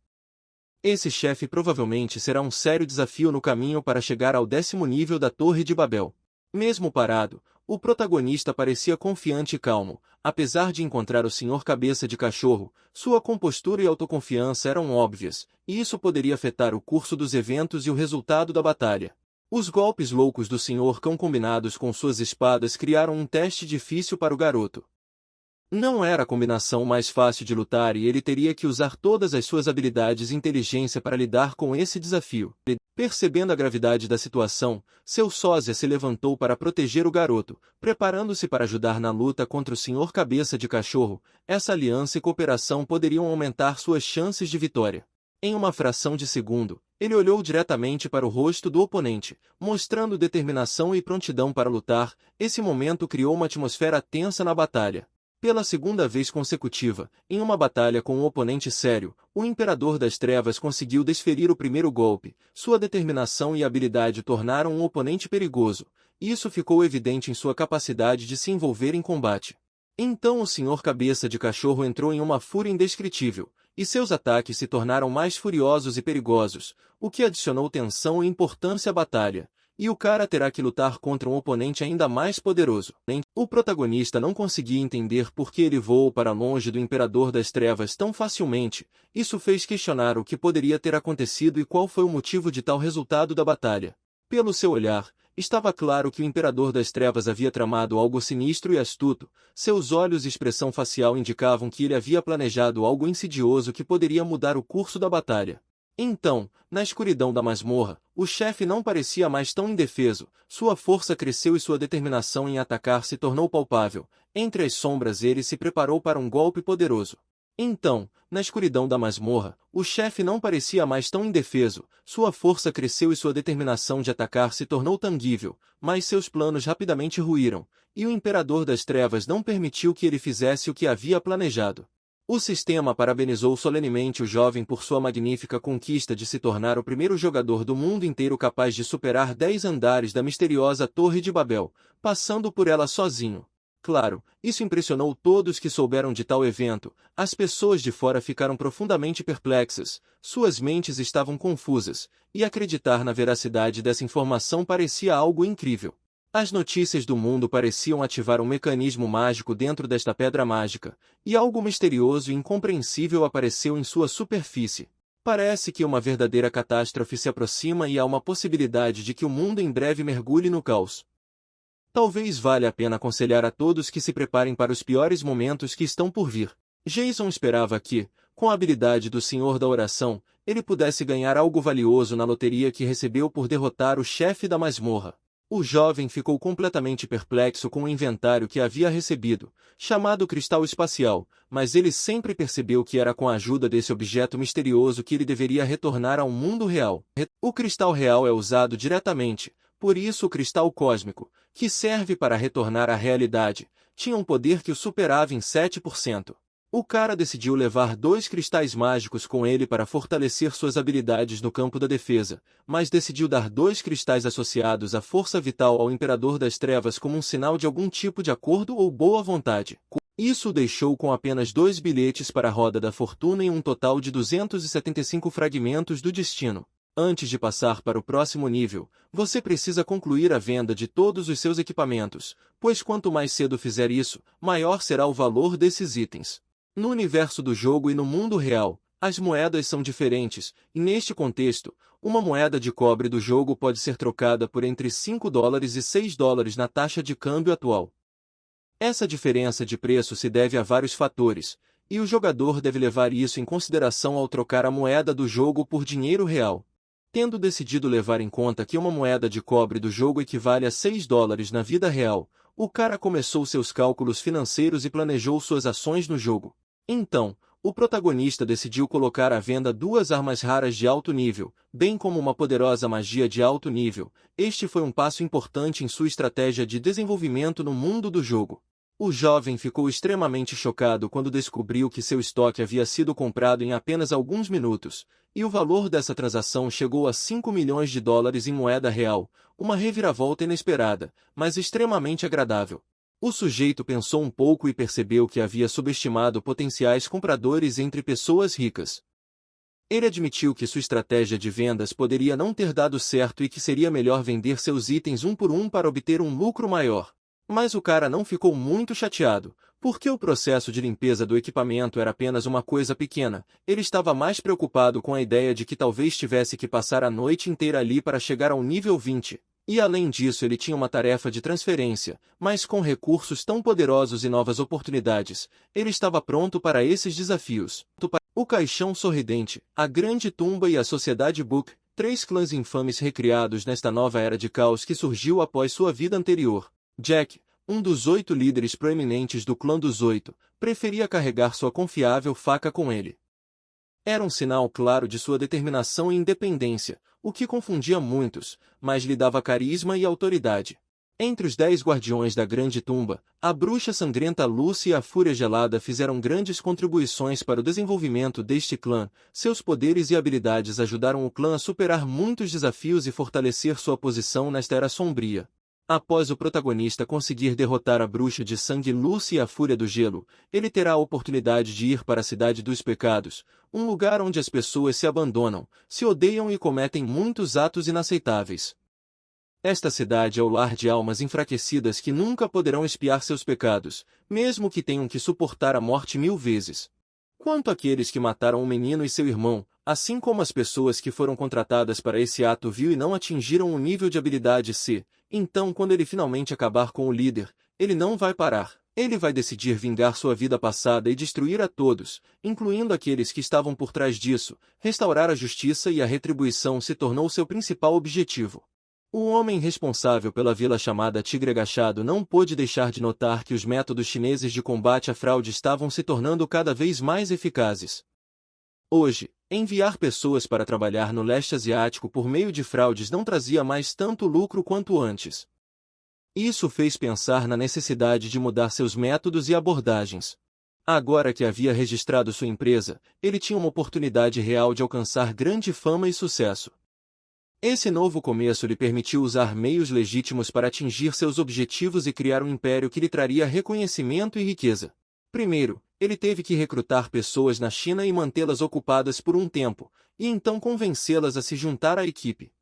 Esse chefe provavelmente será um sério desafio no caminho para chegar ao 10º nível da Torre de Babel. Mesmo parado, o protagonista parecia confiante e calmo. Apesar de encontrar o Senhor Cabeça de Cachorro, sua compostura e autoconfiança eram óbvias, e isso poderia afetar o curso dos eventos e o resultado da batalha. Os golpes loucos do Senhor Cão combinados com suas espadas criaram um teste difícil para o garoto. Não era a combinação mais fácil de lutar e ele teria que usar todas as suas habilidades e inteligência para lidar com esse desafio. Percebendo a gravidade da situação, seu sósia se levantou para proteger o garoto, preparando-se para ajudar na luta contra o Senhor Cabeça de Cachorro. Essa aliança e cooperação poderiam aumentar suas chances de vitória. Em uma fração de segundo, ele olhou diretamente para o rosto do oponente, mostrando determinação e prontidão para lutar. Esse momento criou uma atmosfera tensa na batalha. Pela segunda vez consecutiva, em uma batalha com um oponente sério, o Imperador das Trevas conseguiu desferir o primeiro golpe. Sua determinação e habilidade tornaram um oponente perigoso. Isso ficou evidente em sua capacidade de se envolver em combate. Então o Senhor Cabeça de Cachorro entrou em uma fúria indescritível, e seus ataques se tornaram mais furiosos e perigosos, o que adicionou tensão e importância à batalha. E o cara terá que lutar contra um oponente ainda mais poderoso. O protagonista não conseguia entender por que ele voou para longe do Imperador das Trevas tão facilmente. Isso fez questionar o que poderia ter acontecido e qual foi o motivo de tal resultado da batalha. Pelo seu olhar, estava claro que o Imperador das Trevas havia tramado algo sinistro e astuto. Seus olhos e expressão facial indicavam que ele havia planejado algo insidioso que poderia mudar o curso da batalha. Então, na escuridão da masmorra, o chefe não parecia mais tão indefeso, sua força cresceu e sua determinação em atacar se tornou palpável. Entre as sombras ele se preparou para um golpe poderoso. Então, na escuridão da masmorra, o chefe não parecia mais tão indefeso, sua força cresceu e sua determinação de atacar se tornou tangível, mas seus planos rapidamente ruíram, e o Imperador das Trevas não permitiu que ele fizesse o que havia planejado. O sistema parabenizou solenemente o jovem por sua magnífica conquista de se tornar o primeiro jogador do mundo inteiro capaz de superar 10 andares da misteriosa Torre de Babel, passando por ela sozinho. Claro, isso impressionou todos que souberam de tal evento. As pessoas de fora ficaram profundamente perplexas, suas mentes estavam confusas, e acreditar na veracidade dessa informação parecia algo incrível. As notícias do mundo pareciam ativar um mecanismo mágico dentro desta pedra mágica, e algo misterioso e incompreensível apareceu em sua superfície. Parece que uma verdadeira catástrofe se aproxima e há uma possibilidade de que o mundo em breve mergulhe no caos. Talvez valha a pena aconselhar a todos que se preparem para os piores momentos que estão por vir. Jason esperava que, com a habilidade do Senhor da Oração, ele pudesse ganhar algo valioso na loteria que recebeu por derrotar o chefe da masmorra. O jovem ficou completamente perplexo com o inventário que havia recebido, chamado Cristal Espacial, mas ele sempre percebeu que era com a ajuda desse objeto misterioso que ele deveria retornar ao mundo real. O cristal real é usado diretamente Por isso o cristal cósmico, que serve para retornar à realidade, tinha um poder que o superava em 7%. O cara decidiu levar 2 cristais mágicos com ele para fortalecer suas habilidades no campo da defesa, mas decidiu dar 2 cristais associados à força vital ao Imperador das Trevas como um sinal de algum tipo de acordo ou boa vontade. Isso o deixou com apenas 2 bilhetes para a Roda da Fortuna e um total de 275 fragmentos do destino. Antes de passar para o próximo nível, você precisa concluir a venda de todos os seus equipamentos, pois quanto mais cedo fizer isso, maior será o valor desses itens. No universo do jogo e no mundo real, as moedas são diferentes, e neste contexto, uma moeda de cobre do jogo pode ser trocada por entre $5 e $6 na taxa de câmbio atual. Essa diferença de preço se deve a vários fatores, e o jogador deve levar isso em consideração ao trocar a moeda do jogo por dinheiro real. Tendo decidido levar em conta que uma moeda de cobre do jogo equivale a $6 na vida real, o cara começou seus cálculos financeiros e planejou suas ações no jogo. Então, o protagonista decidiu colocar à venda 2 armas raras de alto nível, bem como uma poderosa magia de alto nível. Este foi um passo importante em sua estratégia de desenvolvimento no mundo do jogo. O jovem ficou extremamente chocado quando descobriu que seu estoque havia sido comprado em apenas alguns minutos, e o valor dessa transação chegou a $5 milhões em moeda real, uma reviravolta inesperada, mas extremamente agradável. O sujeito pensou um pouco e percebeu que havia subestimado potenciais compradores entre pessoas ricas. Ele admitiu que sua estratégia de vendas poderia não ter dado certo e que seria melhor vender seus itens um por um para obter um lucro maior. Mas o cara não ficou muito chateado, porque o processo de limpeza do equipamento era apenas uma coisa pequena. Ele estava mais preocupado com a ideia de que talvez tivesse que passar a noite inteira ali para chegar ao nível 20. E além disso ele tinha uma tarefa de transferência, mas com recursos tão poderosos e novas oportunidades, ele estava pronto para esses desafios. O Caixão Sorridente, a Grande Tumba e a Sociedade Book, 3 clãs infames recriados nesta nova era de caos que surgiu após sua vida anterior. Jack, um dos 8 líderes proeminentes do clã dos 8, preferia carregar sua confiável faca com ele. Era um sinal claro de sua determinação e independência, o que confundia muitos, mas lhe dava carisma e autoridade. Entre os 10 guardiões da Grande Tumba, a Bruxa Sangrenta Lucy e a Fúria Gelada fizeram grandes contribuições para o desenvolvimento deste clã. Seus poderes e habilidades ajudaram o clã a superar muitos desafios e fortalecer sua posição nesta era sombria. Após o protagonista conseguir derrotar a Bruxa de Sangue Lucy e a Fúria do Gelo, ele terá a oportunidade de ir para a Cidade dos Pecados, um lugar onde as pessoas se abandonam, se odeiam e cometem muitos atos inaceitáveis. Esta cidade é o lar de almas enfraquecidas que nunca poderão expiar seus pecados, mesmo que tenham que suportar a morte 1000 vezes. Quanto àqueles que mataram o menino e seu irmão, assim como as pessoas que foram contratadas para esse ato vil e não atingiram o nível de habilidade C, então quando ele finalmente acabar com o líder, ele não vai parar. Ele vai decidir vingar sua vida passada e destruir a todos, incluindo aqueles que estavam por trás disso. Restaurar a justiça e a retribuição se tornou seu principal objetivo. O homem responsável pela vila chamada Tigre Agachado não pôde deixar de notar que os métodos chineses de combate à fraude estavam se tornando cada vez mais eficazes. Hoje, enviar pessoas para trabalhar no leste asiático por meio de fraudes não trazia mais tanto lucro quanto antes. Isso fez pensar na necessidade de mudar seus métodos e abordagens. Agora que havia registrado sua empresa, ele tinha uma oportunidade real de alcançar grande fama e sucesso. Esse novo começo lhe permitiu usar meios legítimos para atingir seus objetivos e criar um império que lhe traria reconhecimento e riqueza. Primeiro, ele teve que recrutar pessoas na China e mantê-las ocupadas por um tempo, e então convencê-las a se juntar à equipe.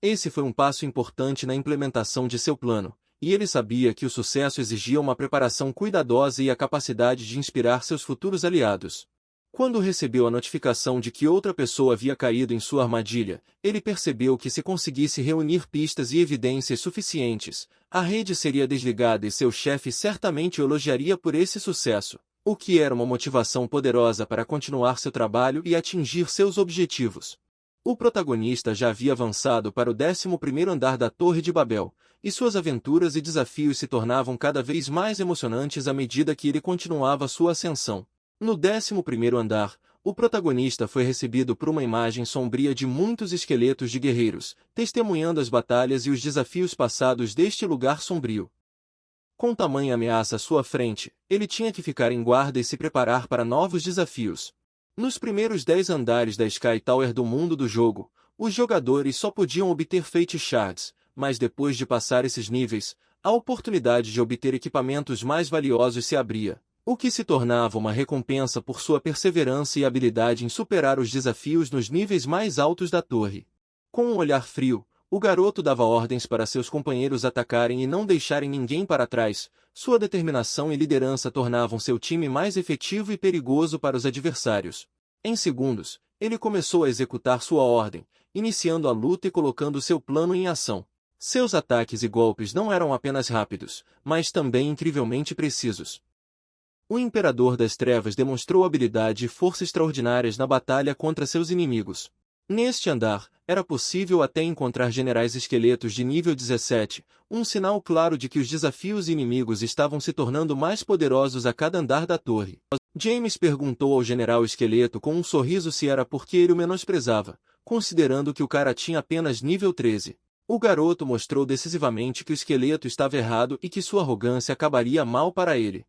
Esse foi um passo importante na implementação de seu plano, e ele sabia que o sucesso exigia uma preparação cuidadosa e a capacidade de inspirar seus futuros aliados. Quando recebeu a notificação de que outra pessoa havia caído em sua armadilha, ele percebeu que se conseguisse reunir pistas e evidências suficientes, a rede seria desligada e seu chefe certamente o elogiaria por esse sucesso, o que era uma motivação poderosa para continuar seu trabalho e atingir seus objetivos. O protagonista já havia avançado para o 11º andar da Torre de Babel, e suas aventuras e desafios se tornavam cada vez mais emocionantes à medida que ele continuava sua ascensão. No 11º andar, O protagonista foi recebido por uma imagem sombria de muitos esqueletos de guerreiros, testemunhando as batalhas e os desafios passados deste lugar sombrio. Com tamanha ameaça à sua frente, ele tinha que ficar em guarda e se preparar para novos desafios. Nos primeiros 10 andares da Sky Tower do mundo do jogo, os jogadores só podiam obter Fate Shards, mas depois de passar esses níveis, a oportunidade de obter equipamentos mais valiosos se abria, o que se tornava uma recompensa por sua perseverança e habilidade em superar os desafios nos níveis mais altos da torre. Com um olhar frio, o garoto dava ordens para seus companheiros atacarem e não deixarem ninguém para trás. Sua determinação e liderança tornavam seu time mais efetivo e perigoso para os adversários. Em segundos, ele começou a executar sua ordem, iniciando a luta e colocando seu plano em ação. Seus ataques e golpes não eram apenas rápidos, mas também incrivelmente precisos. O Imperador das Trevas demonstrou habilidade e força extraordinárias na batalha contra seus inimigos. Neste andar, era possível até encontrar generais esqueletos de nível 17, um sinal claro de que os desafios inimigos estavam se tornando mais poderosos a cada andar da torre. James perguntou ao general esqueleto com um sorriso se era porque ele o menosprezava, considerando que o cara tinha apenas nível 13. O garoto mostrou decisivamente que o esqueleto estava errado e que sua arrogância acabaria mal para ele.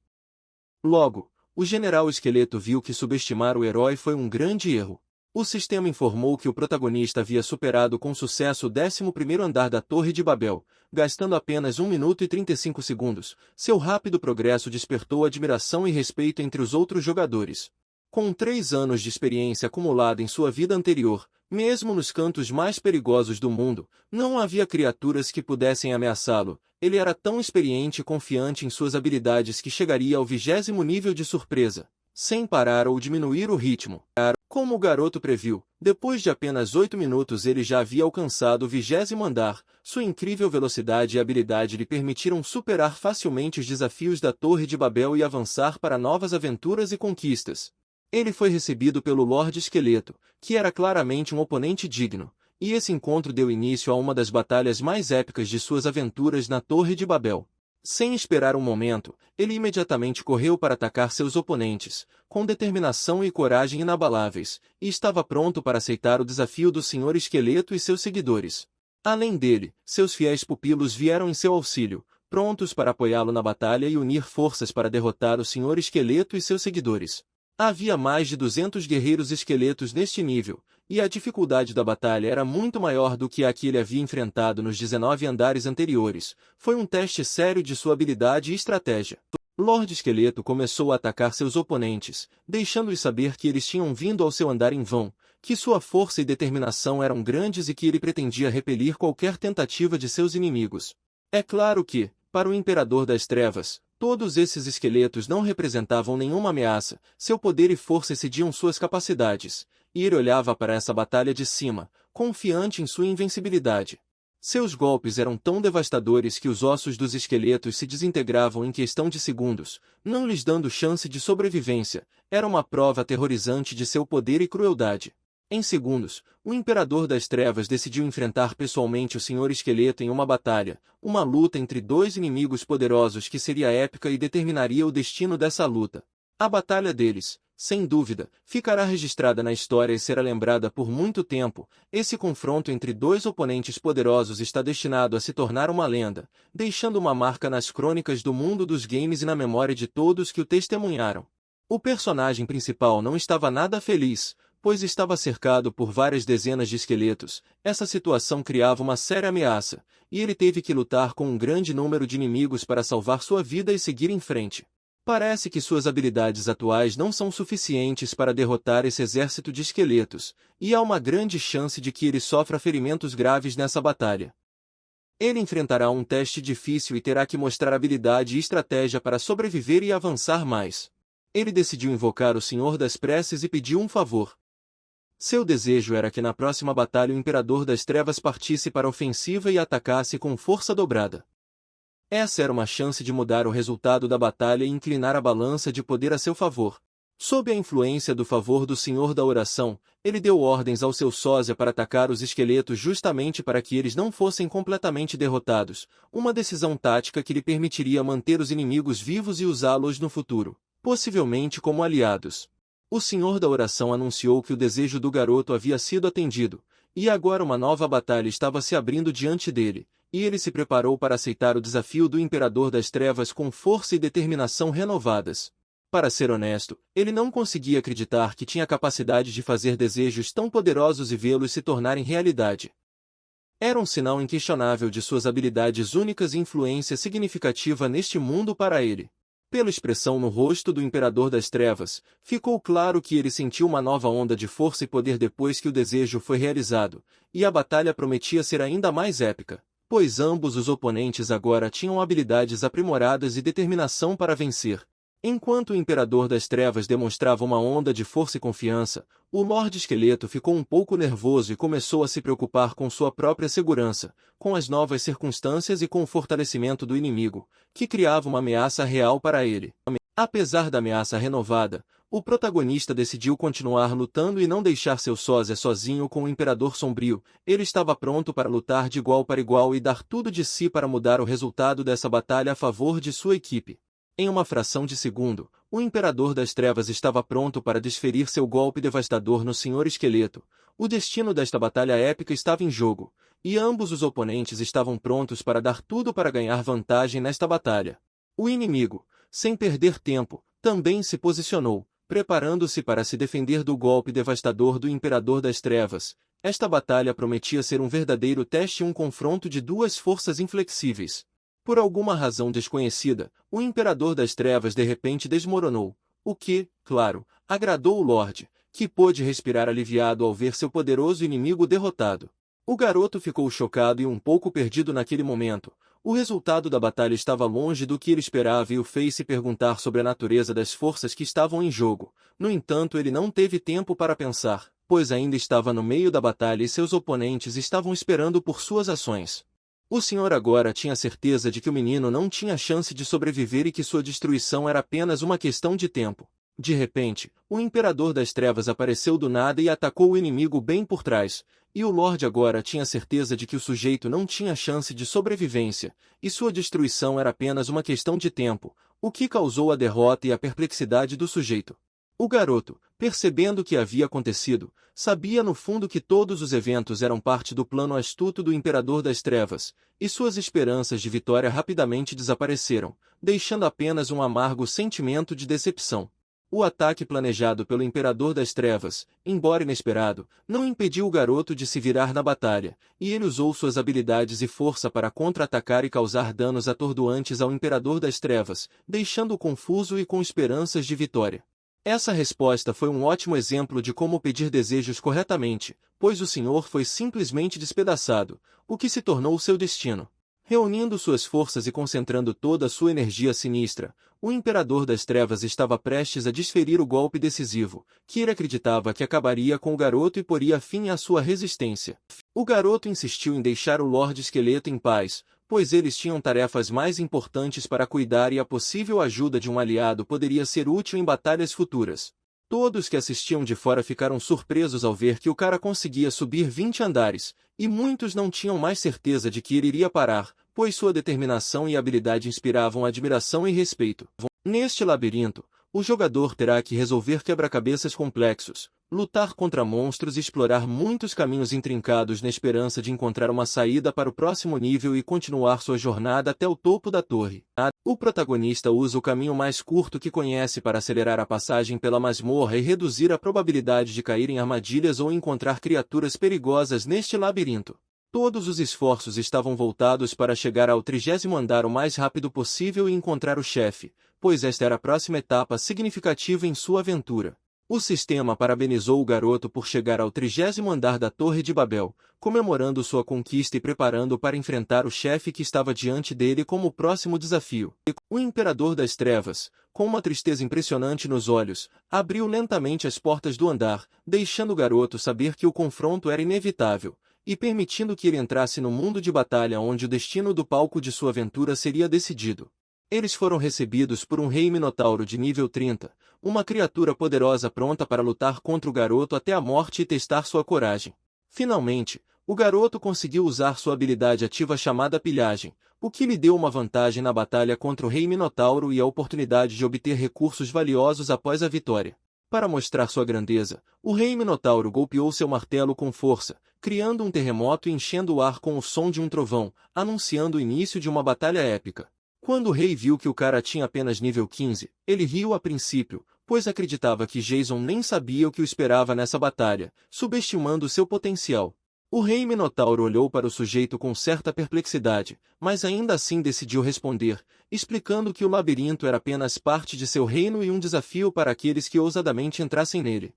Logo, o general esqueleto viu que subestimar o herói foi um grande erro. O sistema informou que o protagonista havia superado com sucesso o 11º andar da Torre de Babel, gastando apenas 1 minuto e 35 segundos. Seu rápido progresso despertou admiração e respeito entre os outros jogadores. Com 3 anos de experiência acumulada em sua vida anterior, mesmo nos cantos mais perigosos do mundo, não havia criaturas que pudessem ameaçá-lo. Ele era tão experiente e confiante em suas habilidades que chegaria ao 20º nível de surpresa, sem parar ou diminuir o ritmo. Como o garoto previu, depois de apenas 8 minutos ele já havia alcançado o 20º andar. Sua incrível velocidade e habilidade lhe permitiram superar facilmente os desafios da Torre de Babel e avançar para novas aventuras e conquistas. Ele foi recebido pelo Lorde Esqueleto, que era claramente um oponente digno, e esse encontro deu início a uma das batalhas mais épicas de suas aventuras na Torre de Babel. Sem esperar um momento, ele imediatamente correu para atacar seus oponentes, com determinação e coragem inabaláveis, e estava pronto para aceitar o desafio do Senhor Esqueleto e seus seguidores. Além dele, seus fiéis pupilos vieram em seu auxílio, prontos para apoiá-lo na batalha e unir forças para derrotar o Senhor Esqueleto e seus seguidores. Havia mais de 200 guerreiros esqueletos neste nível, e a dificuldade da batalha era muito maior do que a que ele havia enfrentado nos 19 andares anteriores. Foi um teste sério de sua habilidade e estratégia. Lorde Esqueleto começou a atacar seus oponentes, deixando-os saber que eles tinham vindo ao seu andar em vão, que sua força e determinação eram grandes e que ele pretendia repelir qualquer tentativa de seus inimigos. É claro que, para o Imperador das Trevas, todos esses esqueletos não representavam nenhuma ameaça, seu poder e força excediam suas capacidades, e ele olhava para essa batalha de cima, confiante em sua invencibilidade. Seus golpes eram tão devastadores que os ossos dos esqueletos se desintegravam em questão de segundos, não lhes dando chance de sobrevivência. Era uma prova aterrorizante de seu poder e crueldade. Em segundos, o Imperador das Trevas decidiu enfrentar pessoalmente o Senhor Esqueleto em uma batalha, uma luta entre 2 inimigos poderosos que seria épica e determinaria o destino dessa luta. A batalha deles, sem dúvida, ficará registrada na história e será lembrada por muito tempo. Esse confronto entre 2 oponentes poderosos está destinado a se tornar uma lenda, deixando uma marca nas crônicas do mundo dos games e na memória de todos que o testemunharam. O personagem principal não estava nada feliz, pois estava cercado por várias dezenas de esqueletos. Essa situação criava uma séria ameaça, e ele teve que lutar com um grande número de inimigos para salvar sua vida e seguir em frente. Parece que suas habilidades atuais não são suficientes para derrotar esse exército de esqueletos, e há uma grande chance de que ele sofra ferimentos graves nessa batalha. Ele enfrentará um teste difícil e terá que mostrar habilidade e estratégia para sobreviver e avançar mais. Ele decidiu invocar o Senhor das Preces e pediu um favor. Seu desejo era que na próxima batalha o Imperador das Trevas partisse para a ofensiva e atacasse com força dobrada. Essa era uma chance de mudar o resultado da batalha e inclinar a balança de poder a seu favor. Sob a influência do favor do Senhor da Oração, ele deu ordens ao seu sósia para atacar os esqueletos justamente para que eles não fossem completamente derrotados, uma decisão tática que lhe permitiria manter os inimigos vivos e usá-los no futuro, possivelmente como aliados. O Senhor da Oração anunciou que o desejo do garoto havia sido atendido, e agora uma nova batalha estava se abrindo diante dele, e ele se preparou para aceitar o desafio do Imperador das Trevas com força e determinação renovadas. Para ser honesto, ele não conseguia acreditar que tinha capacidade de fazer desejos tão poderosos e vê-los se tornarem realidade. Era um sinal inquestionável de suas habilidades únicas e influência significativa neste mundo para ele. Pela expressão no rosto do Imperador das Trevas, ficou claro que ele sentiu uma nova onda de força e poder depois que o desejo foi realizado, e a batalha prometia ser ainda mais épica, pois ambos os oponentes agora tinham habilidades aprimoradas e determinação para vencer. Enquanto o Imperador das Trevas demonstrava uma onda de força e confiança, o Lorde Esqueleto ficou um pouco nervoso e começou a se preocupar com sua própria segurança, com as novas circunstâncias e com o fortalecimento do inimigo, que criava uma ameaça real para ele. Apesar da ameaça renovada, o protagonista decidiu continuar lutando e não deixar seu sósia sozinho com o Imperador Sombrio. Ele estava pronto para lutar de igual para igual e dar tudo de si para mudar o resultado dessa batalha a favor de sua equipe. Em uma fração de segundo, o Imperador das Trevas estava pronto para desferir seu golpe devastador no Senhor Esqueleto. O destino desta batalha épica estava em jogo, e ambos os oponentes estavam prontos para dar tudo para ganhar vantagem nesta batalha. O inimigo, sem perder tempo, também se posicionou, preparando-se para se defender do golpe devastador do Imperador das Trevas. Esta batalha prometia ser um verdadeiro teste e um confronto de duas forças inflexíveis. Por alguma razão desconhecida, o Imperador das Trevas de repente desmoronou, o que, claro, agradou o Lorde, que pôde respirar aliviado ao ver seu poderoso inimigo derrotado. O garoto ficou chocado e um pouco perdido naquele momento. O resultado da batalha estava longe do que ele esperava e o fez se perguntar sobre a natureza das forças que estavam em jogo. No entanto, ele não teve tempo para pensar, pois ainda estava no meio da batalha e seus oponentes estavam esperando por suas ações. O senhor agora tinha certeza de que o menino não tinha chance de sobreviver e que sua destruição era apenas uma questão de tempo. De repente, o Imperador das Trevas apareceu do nada e atacou o inimigo bem por trás, e o Lorde agora tinha certeza de que o sujeito não tinha chance de sobrevivência, e sua destruição era apenas uma questão de tempo, o que causou a derrota e a perplexidade do sujeito. O garoto, percebendo o que havia acontecido, sabia no fundo que todos os eventos eram parte do plano astuto do Imperador das Trevas, e suas esperanças de vitória rapidamente desapareceram, deixando apenas um amargo sentimento de decepção. O ataque planejado pelo Imperador das Trevas, embora inesperado, não impediu o garoto de se virar na batalha, e ele usou suas habilidades e força para contra-atacar e causar danos atordoantes ao Imperador das Trevas, deixando-o confuso e com esperanças de vitória. Essa resposta foi um ótimo exemplo de como pedir desejos corretamente, pois o senhor foi simplesmente despedaçado, o que se tornou seu destino. Reunindo suas forças e concentrando toda a sua energia sinistra, o Imperador das Trevas estava prestes a desferir o golpe decisivo, que ele acreditava que acabaria com o garoto e poria fim à sua resistência. O garoto insistiu em deixar o Lorde Esqueleto em paz, pois eles tinham tarefas mais importantes para cuidar e a possível ajuda de um aliado poderia ser útil em batalhas futuras. Todos que assistiam de fora ficaram surpresos ao ver que o cara conseguia subir 20 andares, e muitos não tinham mais certeza de que ele iria parar, pois sua determinação e habilidade inspiravam admiração e respeito. Neste labirinto, o jogador terá que resolver quebra-cabeças complexos, lutar contra monstros e explorar muitos caminhos intrincados na esperança de encontrar uma saída para o próximo nível e continuar sua jornada até o topo da torre. O protagonista usa o caminho mais curto que conhece para acelerar a passagem pela masmorra e reduzir a probabilidade de cair em armadilhas ou encontrar criaturas perigosas neste labirinto. Todos os esforços estavam voltados para chegar ao 30º andar o mais rápido possível e encontrar o chefe, pois esta era a próxima etapa significativa em sua aventura. O sistema parabenizou o garoto por chegar ao 30º andar da Torre de Babel, comemorando sua conquista e preparando-o para enfrentar o chefe que estava diante dele como o próximo desafio. O Imperador das Trevas, com uma tristeza impressionante nos olhos, abriu lentamente as portas do andar, deixando o garoto saber que o confronto era inevitável, e permitindo que ele entrasse no mundo de batalha onde o destino do palco de sua aventura seria decidido. Eles foram recebidos por um rei minotauro de nível 30, uma criatura poderosa pronta para lutar contra o garoto até a morte e testar sua coragem. Finalmente, o garoto conseguiu usar sua habilidade ativa chamada pilhagem, o que lhe deu uma vantagem na batalha contra o rei minotauro e a oportunidade de obter recursos valiosos após a vitória. Para mostrar sua grandeza, o rei Minotauro golpeou seu martelo com força, criando um terremoto e enchendo o ar com o som de um trovão, anunciando o início de uma batalha épica. Quando o rei viu que o cara tinha apenas nível 15, ele riu a princípio, pois acreditava que Jason nem sabia o que o esperava nessa batalha, subestimando seu potencial. O rei Minotauro olhou para o sujeito com certa perplexidade, mas ainda assim decidiu responder, explicando que o labirinto era apenas parte de seu reino e um desafio para aqueles que ousadamente entrassem nele.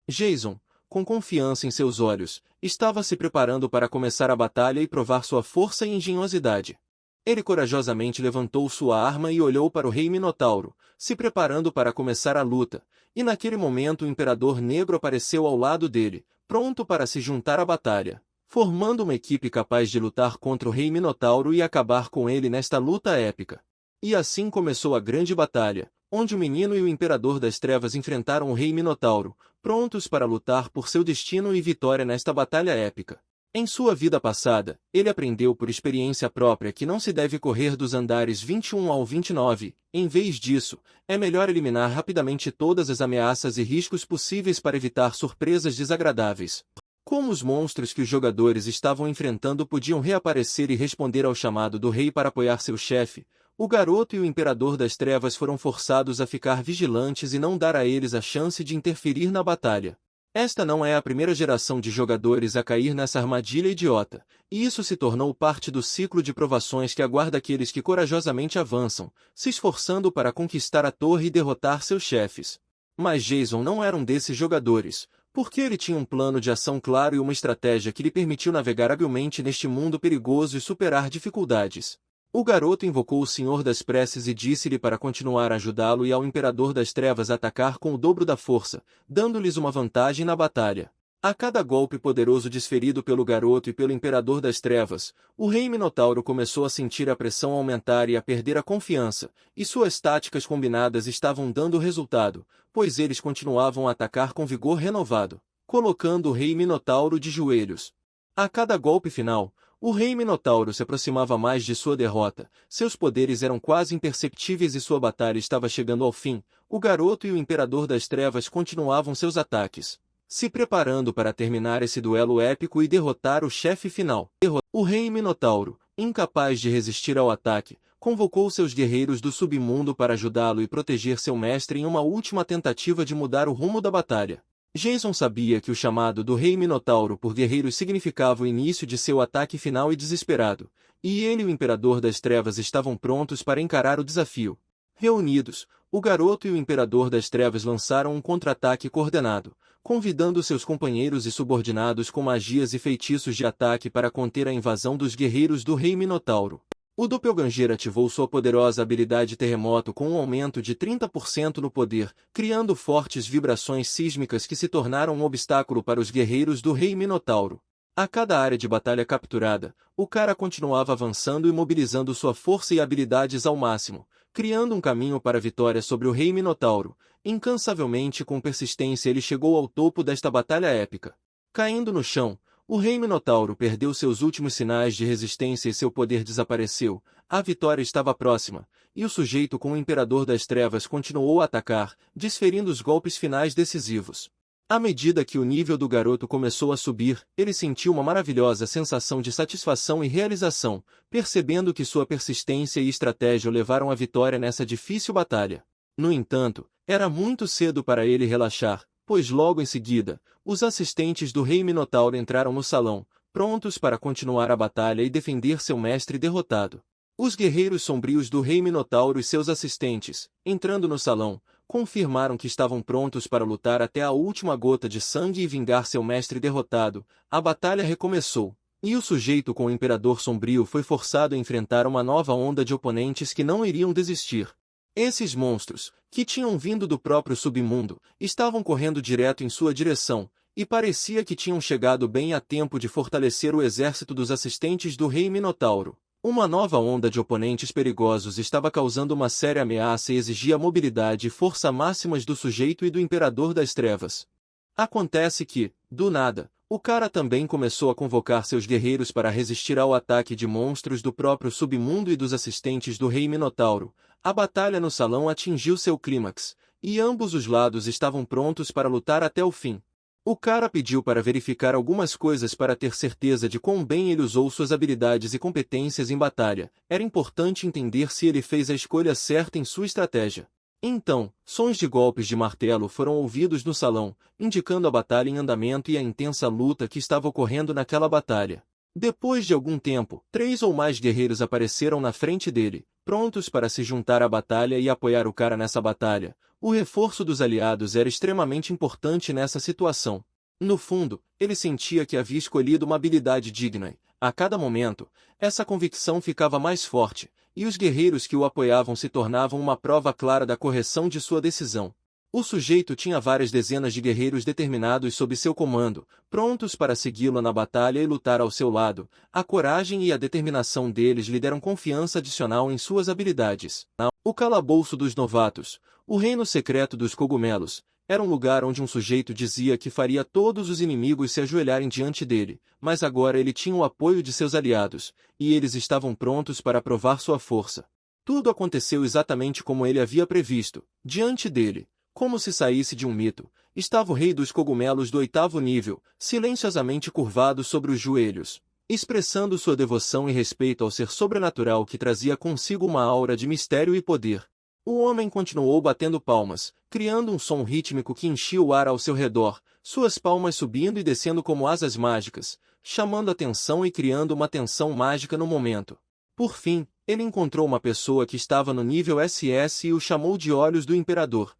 Jason, com confiança em seus olhos, estava se preparando para começar a batalha e provar sua força e engenhosidade. Ele corajosamente levantou sua arma e olhou para o rei Minotauro, se preparando para começar a luta, e naquele momento o Imperador Negro apareceu ao lado dele, pronto para se juntar à batalha, formando uma equipe capaz de lutar contra o rei Minotauro e acabar com ele nesta luta épica. E assim começou a grande batalha, onde o menino e o Imperador das Trevas enfrentaram o rei Minotauro, prontos para lutar por seu destino e vitória nesta batalha épica. Em sua vida passada, ele aprendeu por experiência própria que não se deve correr dos andares 21 ao 29, em vez disso, é melhor eliminar rapidamente todas as ameaças e riscos possíveis para evitar surpresas desagradáveis. Como os monstros que os jogadores estavam enfrentando podiam reaparecer e responder ao chamado do rei para apoiar seu chefe, o garoto e o Imperador das Trevas foram forçados a ficar vigilantes e não dar a eles a chance de interferir na batalha. Esta não é a primeira geração de jogadores a cair nessa armadilha idiota, e isso se tornou parte do ciclo de provações que aguarda aqueles que corajosamente avançam, se esforçando para conquistar a torre e derrotar seus chefes. Mas Jason não era um desses jogadores, porque ele tinha um plano de ação claro e uma estratégia que lhe permitiu navegar habilmente neste mundo perigoso e superar dificuldades. O garoto invocou o Senhor das Preces e disse-lhe para continuar a ajudá-lo e ao Imperador das Trevas atacar com o dobro da força, dando-lhes uma vantagem na batalha. A cada golpe poderoso desferido pelo garoto e pelo Imperador das Trevas, o rei Minotauro começou a sentir a pressão aumentar e a perder a confiança, e suas táticas combinadas estavam dando resultado, pois eles continuavam a atacar com vigor renovado, colocando o rei Minotauro de joelhos. A cada golpe final, o rei Minotauro se aproximava mais de sua derrota, seus poderes eram quase imperceptíveis e sua batalha estava chegando ao fim. O garoto e o Imperador das Trevas continuavam seus ataques, se preparando para terminar esse duelo épico e derrotar o chefe final. O rei Minotauro, incapaz de resistir ao ataque, convocou seus guerreiros do submundo para ajudá-lo e proteger seu mestre em uma última tentativa de mudar o rumo da batalha. Jason sabia que o chamado do rei Minotauro por guerreiros significava o início de seu ataque final e desesperado, e ele e o Imperador das Trevas estavam prontos para encarar o desafio. Reunidos, o garoto e o Imperador das Trevas lançaram um contra-ataque coordenado, convidando seus companheiros e subordinados com magias e feitiços de ataque para conter a invasão dos guerreiros do rei Minotauro. O Doppelganger ativou sua poderosa habilidade Terremoto com um aumento de 30% no poder, criando fortes vibrações sísmicas que se tornaram um obstáculo para os guerreiros do rei Minotauro. A cada área de batalha capturada, o cara continuava avançando e mobilizando sua força e habilidades ao máximo, criando um caminho para a vitória sobre o rei Minotauro. Incansavelmente e com persistência ele chegou ao topo desta batalha épica. Caindo no chão, o rei Minotauro perdeu seus últimos sinais de resistência e seu poder desapareceu. A vitória estava próxima, e o sujeito com o Imperador das Trevas continuou a atacar, desferindo os golpes finais decisivos. À medida que o nível do garoto começou a subir, ele sentiu uma maravilhosa sensação de satisfação e realização, percebendo que sua persistência e estratégia o levaram à vitória nessa difícil batalha. No entanto, era muito cedo para ele relaxar, pois logo em seguida, os assistentes do rei Minotauro entraram no salão, prontos para continuar a batalha e defender seu mestre derrotado. Os guerreiros sombrios do rei Minotauro e seus assistentes, entrando no salão, confirmaram que estavam prontos para lutar até a última gota de sangue e vingar seu mestre derrotado. A batalha recomeçou, e o sujeito com o Imperador Sombrio foi forçado a enfrentar uma nova onda de oponentes que não iriam desistir. Esses monstros, que tinham vindo do próprio submundo, estavam correndo direto em sua direção, e parecia que tinham chegado bem a tempo de fortalecer o exército dos assistentes do rei Minotauro. Uma nova onda de oponentes perigosos estava causando uma séria ameaça e exigia mobilidade e força máximas do sujeito e do Imperador das Trevas. Acontece que, do nada, o cara também começou a convocar seus guerreiros para resistir ao ataque de monstros do próprio submundo e dos assistentes do rei Minotauro. A batalha no salão atingiu seu clímax, e ambos os lados estavam prontos para lutar até o fim. O cara pediu para verificar algumas coisas para ter certeza de quão bem ele usou suas habilidades e competências em batalha. Era importante entender se ele fez a escolha certa em sua estratégia. Então, sons de golpes de martelo foram ouvidos no salão, indicando a batalha em andamento e a intensa luta que estava ocorrendo naquela batalha. Depois de algum tempo, 3 ou mais guerreiros apareceram na frente dele, prontos para se juntar à batalha e apoiar o cara nessa batalha. O reforço dos aliados era extremamente importante nessa situação. No fundo, ele sentia que havia escolhido uma habilidade digna e, a cada momento, essa convicção ficava mais forte, e os guerreiros que o apoiavam se tornavam uma prova clara da correção de sua decisão. O sujeito tinha várias dezenas de guerreiros determinados sob seu comando, prontos para segui-lo na batalha e lutar ao seu lado. A coragem e a determinação deles lhe deram confiança adicional em suas habilidades. O calabouço dos novatos, o reino secreto dos cogumelos, era um lugar onde um sujeito dizia que faria todos os inimigos se ajoelharem diante dele, mas agora ele tinha o apoio de seus aliados, e eles estavam prontos para provar sua força. Tudo aconteceu exatamente como ele havia previsto. Diante dele, como se saísse de um mito, estava o rei dos cogumelos do 8º nível, silenciosamente curvado sobre os joelhos, expressando sua devoção e respeito ao ser sobrenatural que trazia consigo uma aura de mistério e poder. O homem continuou batendo palmas, criando um som rítmico que enchia o ar ao seu redor, suas palmas subindo e descendo como asas mágicas, chamando atenção e criando uma tensão mágica no momento. Por fim, ele encontrou uma pessoa que estava no nível SS e o chamou de Olhos do Imperador.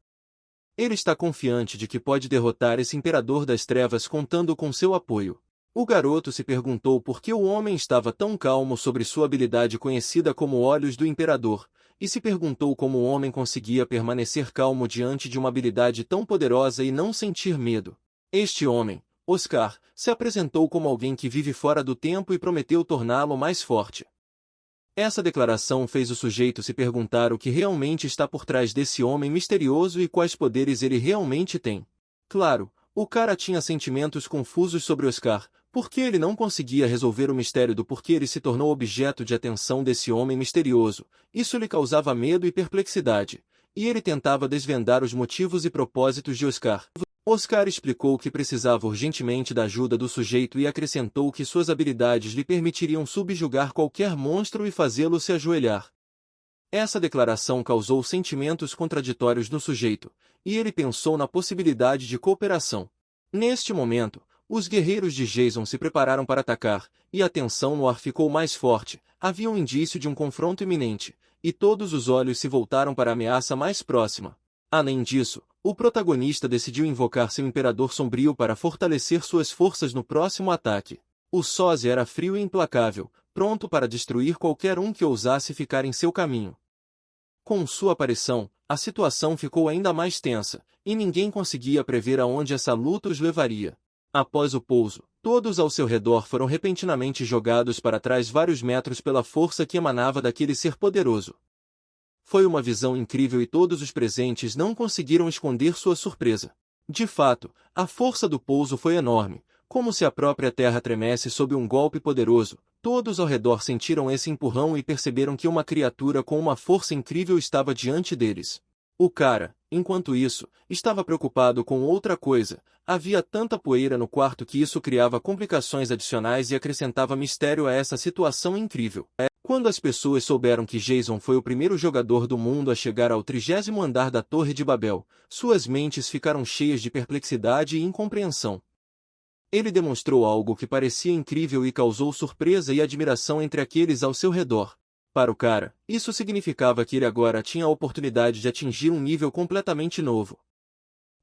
Ele está confiante de que pode derrotar esse Imperador das Trevas contando com seu apoio. O garoto se perguntou por que o homem estava tão calmo sobre sua habilidade conhecida como Olhos do Imperador, e se perguntou como o homem conseguia permanecer calmo diante de uma habilidade tão poderosa e não sentir medo. Este homem, Oscar, se apresentou como alguém que vive fora do tempo e prometeu torná-lo mais forte. Essa declaração fez o sujeito se perguntar o que realmente está por trás desse homem misterioso e quais poderes ele realmente tem. Claro, o cara tinha sentimentos confusos sobre Oscar, porque ele não conseguia resolver o mistério do porquê ele se tornou objeto de atenção desse homem misterioso. Isso lhe causava medo e perplexidade, e ele tentava desvendar os motivos e propósitos de Oscar. Oscar explicou que precisava urgentemente da ajuda do sujeito e acrescentou que suas habilidades lhe permitiriam subjugar qualquer monstro e fazê-lo se ajoelhar. Essa declaração causou sentimentos contraditórios no sujeito, e ele pensou na possibilidade de cooperação. Neste momento, os guerreiros de Jason se prepararam para atacar, e a tensão no ar ficou mais forte. Havia um indício de um confronto iminente, e todos os olhos se voltaram para a ameaça mais próxima. Além disso, o protagonista decidiu invocar seu Imperador Sombrio para fortalecer suas forças no próximo ataque. O sósia era frio e implacável, pronto para destruir qualquer um que ousasse ficar em seu caminho. Com sua aparição, a situação ficou ainda mais tensa, e ninguém conseguia prever aonde essa luta os levaria. Após o pouso, todos ao seu redor foram repentinamente jogados para trás vários metros pela força que emanava daquele ser poderoso. Foi uma visão incrível e todos os presentes não conseguiram esconder sua surpresa. De fato, a força do pouso foi enorme, como se a própria terra tremesse sob um golpe poderoso. Todos ao redor sentiram esse empurrão e perceberam que uma criatura com uma força incrível estava diante deles. O cara, enquanto isso, estava preocupado com outra coisa. Havia tanta poeira no quarto que isso criava complicações adicionais e acrescentava mistério a essa situação incrível. Quando as pessoas souberam que Jason foi o primeiro jogador do mundo a chegar ao 30º andar da Torre de Babel, suas mentes ficaram cheias de perplexidade e incompreensão. Ele demonstrou algo que parecia incrível e causou surpresa e admiração entre aqueles ao seu redor. Para o cara, isso significava que ele agora tinha a oportunidade de atingir um nível completamente novo.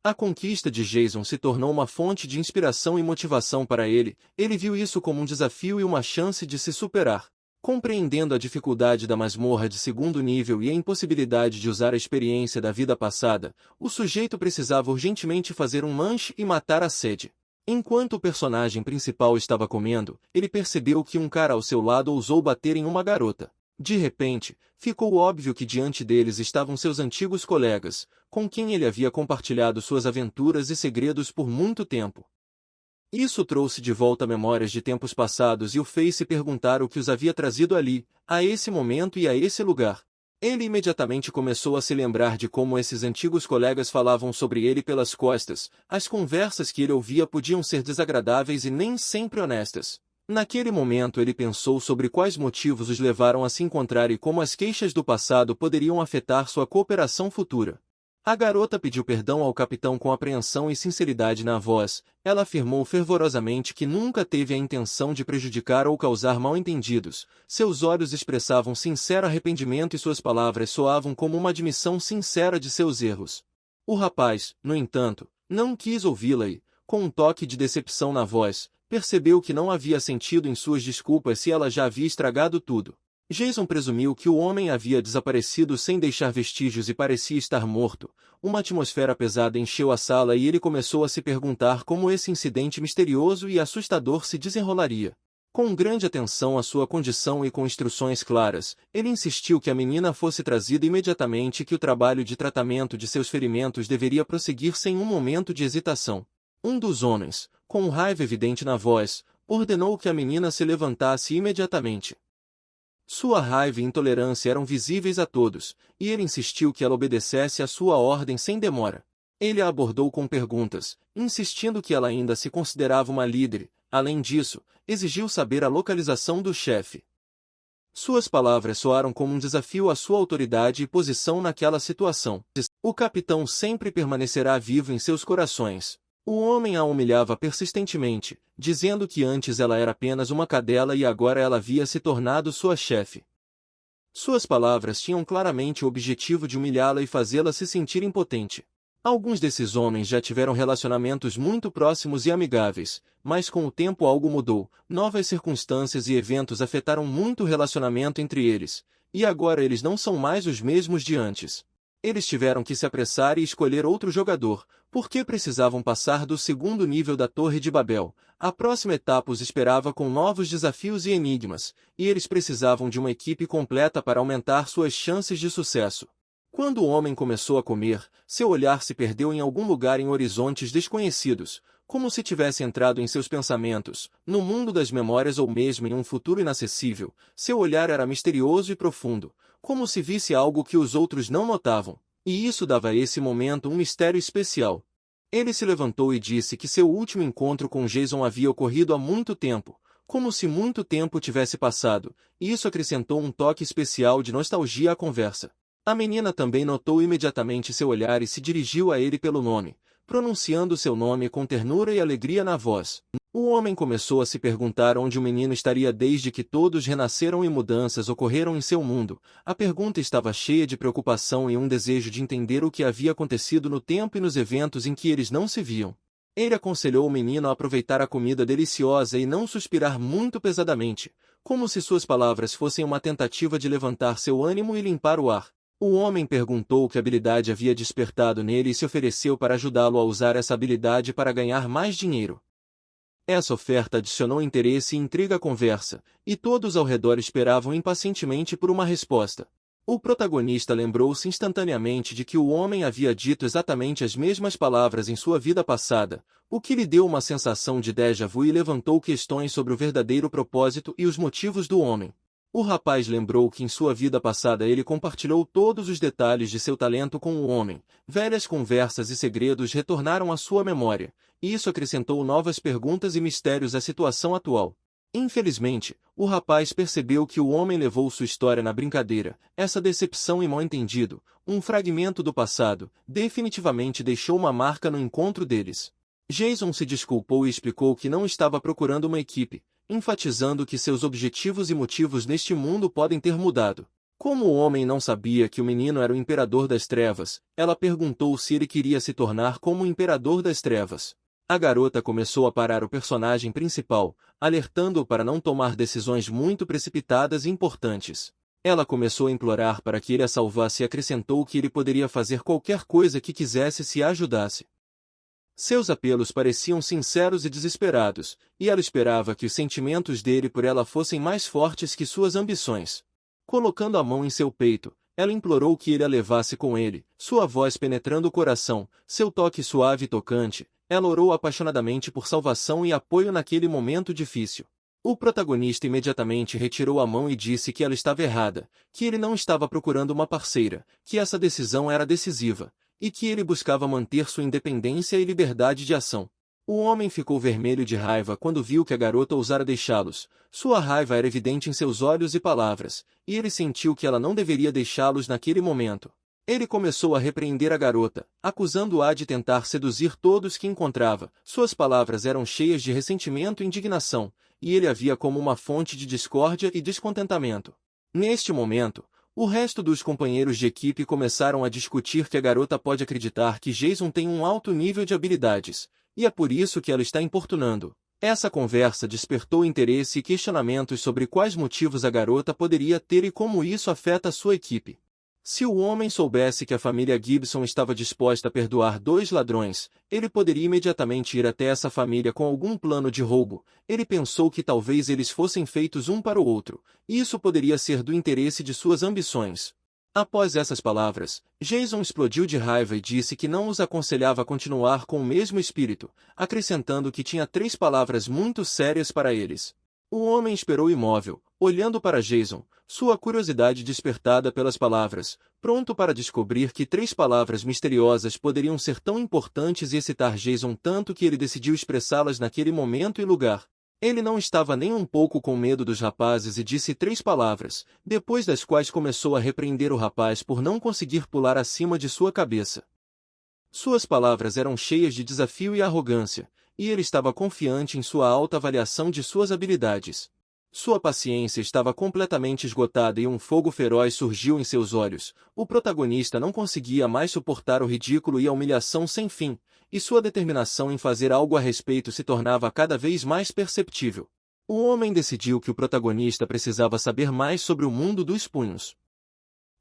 A conquista de Jason se tornou uma fonte de inspiração e motivação para ele. Ele viu isso como um desafio e uma chance de se superar. Compreendendo a dificuldade da masmorra de 2º nível e a impossibilidade de usar a experiência da vida passada, o sujeito precisava urgentemente fazer um lanche e matar a sede. Enquanto o personagem principal estava comendo, ele percebeu que um cara ao seu lado ousou bater em uma garota. De repente, ficou óbvio que diante deles estavam seus antigos colegas, com quem ele havia compartilhado suas aventuras e segredos por muito tempo. Isso trouxe de volta memórias de tempos passados e o fez se perguntar o que os havia trazido ali, a esse momento e a esse lugar. Ele imediatamente começou a se lembrar de como esses antigos colegas falavam sobre ele pelas costas. As conversas que ele ouvia podiam ser desagradáveis e nem sempre honestas. Naquele momento ele pensou sobre quais motivos os levaram a se encontrar e como as queixas do passado poderiam afetar sua cooperação futura. A garota pediu perdão ao capitão com apreensão e sinceridade na voz. Ela afirmou fervorosamente que nunca teve a intenção de prejudicar ou causar mal-entendidos. Seus olhos expressavam sincero arrependimento e suas palavras soavam como uma admissão sincera de seus erros. O rapaz, no entanto, não quis ouvi-la e, com um toque de decepção na voz, percebeu que não havia sentido em suas desculpas se ela já havia estragado tudo. Jason presumiu que o homem havia desaparecido sem deixar vestígios e parecia estar morto. Uma atmosfera pesada encheu a sala e ele começou a se perguntar como esse incidente misterioso e assustador se desenrolaria. Com grande atenção à sua condição e com instruções claras, ele insistiu que a menina fosse trazida imediatamente e que o trabalho de tratamento de seus ferimentos deveria prosseguir sem um momento de hesitação. Um dos homens, com raiva evidente na voz, ordenou que a menina se levantasse imediatamente. Sua raiva e intolerância eram visíveis a todos, e ele insistiu que ela obedecesse à sua ordem sem demora. Ele a abordou com perguntas, insistindo que ela ainda se considerava uma líder. Além disso, exigiu saber a localização do chefe. Suas palavras soaram como um desafio à sua autoridade e posição naquela situação. O capitão sempre permanecerá vivo em seus corações. O homem a humilhava persistentemente, dizendo que antes ela era apenas uma cadela e agora ela havia se tornado sua chefe. Suas palavras tinham claramente o objetivo de humilhá-la e fazê-la se sentir impotente. Alguns desses homens já tiveram relacionamentos muito próximos e amigáveis, mas com o tempo algo mudou, novas circunstâncias e eventos afetaram muito o relacionamento entre eles, e agora eles não são mais os mesmos de antes. Eles tiveram que se apressar e escolher outro jogador, porque precisavam passar do segundo nível da Torre de Babel. A próxima etapa os esperava com novos desafios e enigmas, e eles precisavam de uma equipe completa para aumentar suas chances de sucesso. Quando o homem começou a comer, seu olhar se perdeu em algum lugar em horizontes desconhecidos, como se tivesse entrado em seus pensamentos, no mundo das memórias ou mesmo em um futuro inacessível. Seu olhar era misterioso e profundo, como se visse algo que os outros não notavam, e isso dava a esse momento um mistério especial. Ele se levantou e disse que seu último encontro com Jason havia ocorrido há muito tempo, como se muito tempo tivesse passado, e isso acrescentou um toque especial de nostalgia à conversa. A menina também notou imediatamente seu olhar e se dirigiu a ele pelo nome, pronunciando seu nome com ternura e alegria na voz. O homem começou a se perguntar onde o menino estaria desde que todos renasceram e mudanças ocorreram em seu mundo. A pergunta estava cheia de preocupação e um desejo de entender o que havia acontecido no tempo e nos eventos em que eles não se viam. Ele aconselhou o menino a aproveitar a comida deliciosa e não suspirar muito pesadamente, como se suas palavras fossem uma tentativa de levantar seu ânimo e limpar o ar. O homem perguntou que habilidade havia despertado nele e se ofereceu para ajudá-lo a usar essa habilidade para ganhar mais dinheiro. Essa oferta adicionou interesse e intriga à conversa, e todos ao redor esperavam impacientemente por uma resposta. O protagonista lembrou-se instantaneamente de que o homem havia dito exatamente as mesmas palavras em sua vida passada, o que lhe deu uma sensação de déjà vu e levantou questões sobre o verdadeiro propósito e os motivos do homem. O rapaz lembrou que em sua vida passada ele compartilhou todos os detalhes de seu talento com o homem. Velhas conversas e segredos retornaram à sua memória, e isso acrescentou novas perguntas e mistérios à situação atual. Infelizmente, o rapaz percebeu que o homem levou sua história na brincadeira. Essa decepção e mal-entendido, um fragmento do passado, definitivamente deixou uma marca no encontro deles. Jason se desculpou e explicou que não estava procurando uma equipe, enfatizando que seus objetivos e motivos neste mundo podem ter mudado. Como o homem não sabia que o menino era o Imperador das Trevas, ela perguntou se ele queria se tornar como o Imperador das Trevas. A garota começou a parar o personagem principal, alertando-o para não tomar decisões muito precipitadas e importantes. Ela começou a implorar para que ele a salvasse e acrescentou que ele poderia fazer qualquer coisa que quisesse se a ajudasse. Seus apelos pareciam sinceros e desesperados, e ela esperava que os sentimentos dele por ela fossem mais fortes que suas ambições. Colocando a mão em seu peito, ela implorou que ele a levasse com ele, sua voz penetrando o coração, seu toque suave e tocante. Ela orou apaixonadamente por salvação e apoio naquele momento difícil. O protagonista imediatamente retirou a mão e disse que ela estava errada, que ele não estava procurando uma parceira, que essa decisão era decisiva, e que ele buscava manter sua independência e liberdade de ação. O homem ficou vermelho de raiva quando viu que a garota ousara deixá-los. Sua raiva era evidente em seus olhos e palavras, e ele sentiu que ela não deveria deixá-los naquele momento. Ele começou a repreender a garota, acusando-a de tentar seduzir todos que encontrava. Suas palavras eram cheias de ressentimento e indignação, e ele a via como uma fonte de discórdia e descontentamento. Neste momento, o resto dos companheiros de equipe começaram a discutir que a garota pode acreditar que Jason tem um alto nível de habilidades, e é por isso que ela está importunando. Essa conversa despertou interesse e questionamentos sobre quais motivos a garota poderia ter e como isso afeta a sua equipe. Se o homem soubesse que a família Gibson estava disposta a perdoar 2 ladrões, ele poderia imediatamente ir até essa família com algum plano de roubo. Ele pensou que talvez eles fossem feitos um para o outro, e isso poderia ser do interesse de suas ambições. Após essas palavras, Jason explodiu de raiva e disse que não os aconselhava a continuar com o mesmo espírito, acrescentando que tinha 3 palavras muito sérias para eles. O homem esperou imóvel, olhando para Jason, sua curiosidade despertada pelas palavras, pronto para descobrir que 3 palavras misteriosas poderiam ser tão importantes e excitar Jason tanto que ele decidiu expressá-las naquele momento e lugar. Ele não estava nem um pouco com medo dos rapazes e disse 3 palavras, depois das quais começou a repreender o rapaz por não conseguir pular acima de sua cabeça. Suas palavras eram cheias de desafio e arrogância, e ele estava confiante em sua alta avaliação de suas habilidades. Sua paciência estava completamente esgotada e um fogo feroz surgiu em seus olhos. O protagonista não conseguia mais suportar o ridículo e a humilhação sem fim, e sua determinação em fazer algo a respeito se tornava cada vez mais perceptível. O homem decidiu que o protagonista precisava saber mais sobre o mundo dos punhos.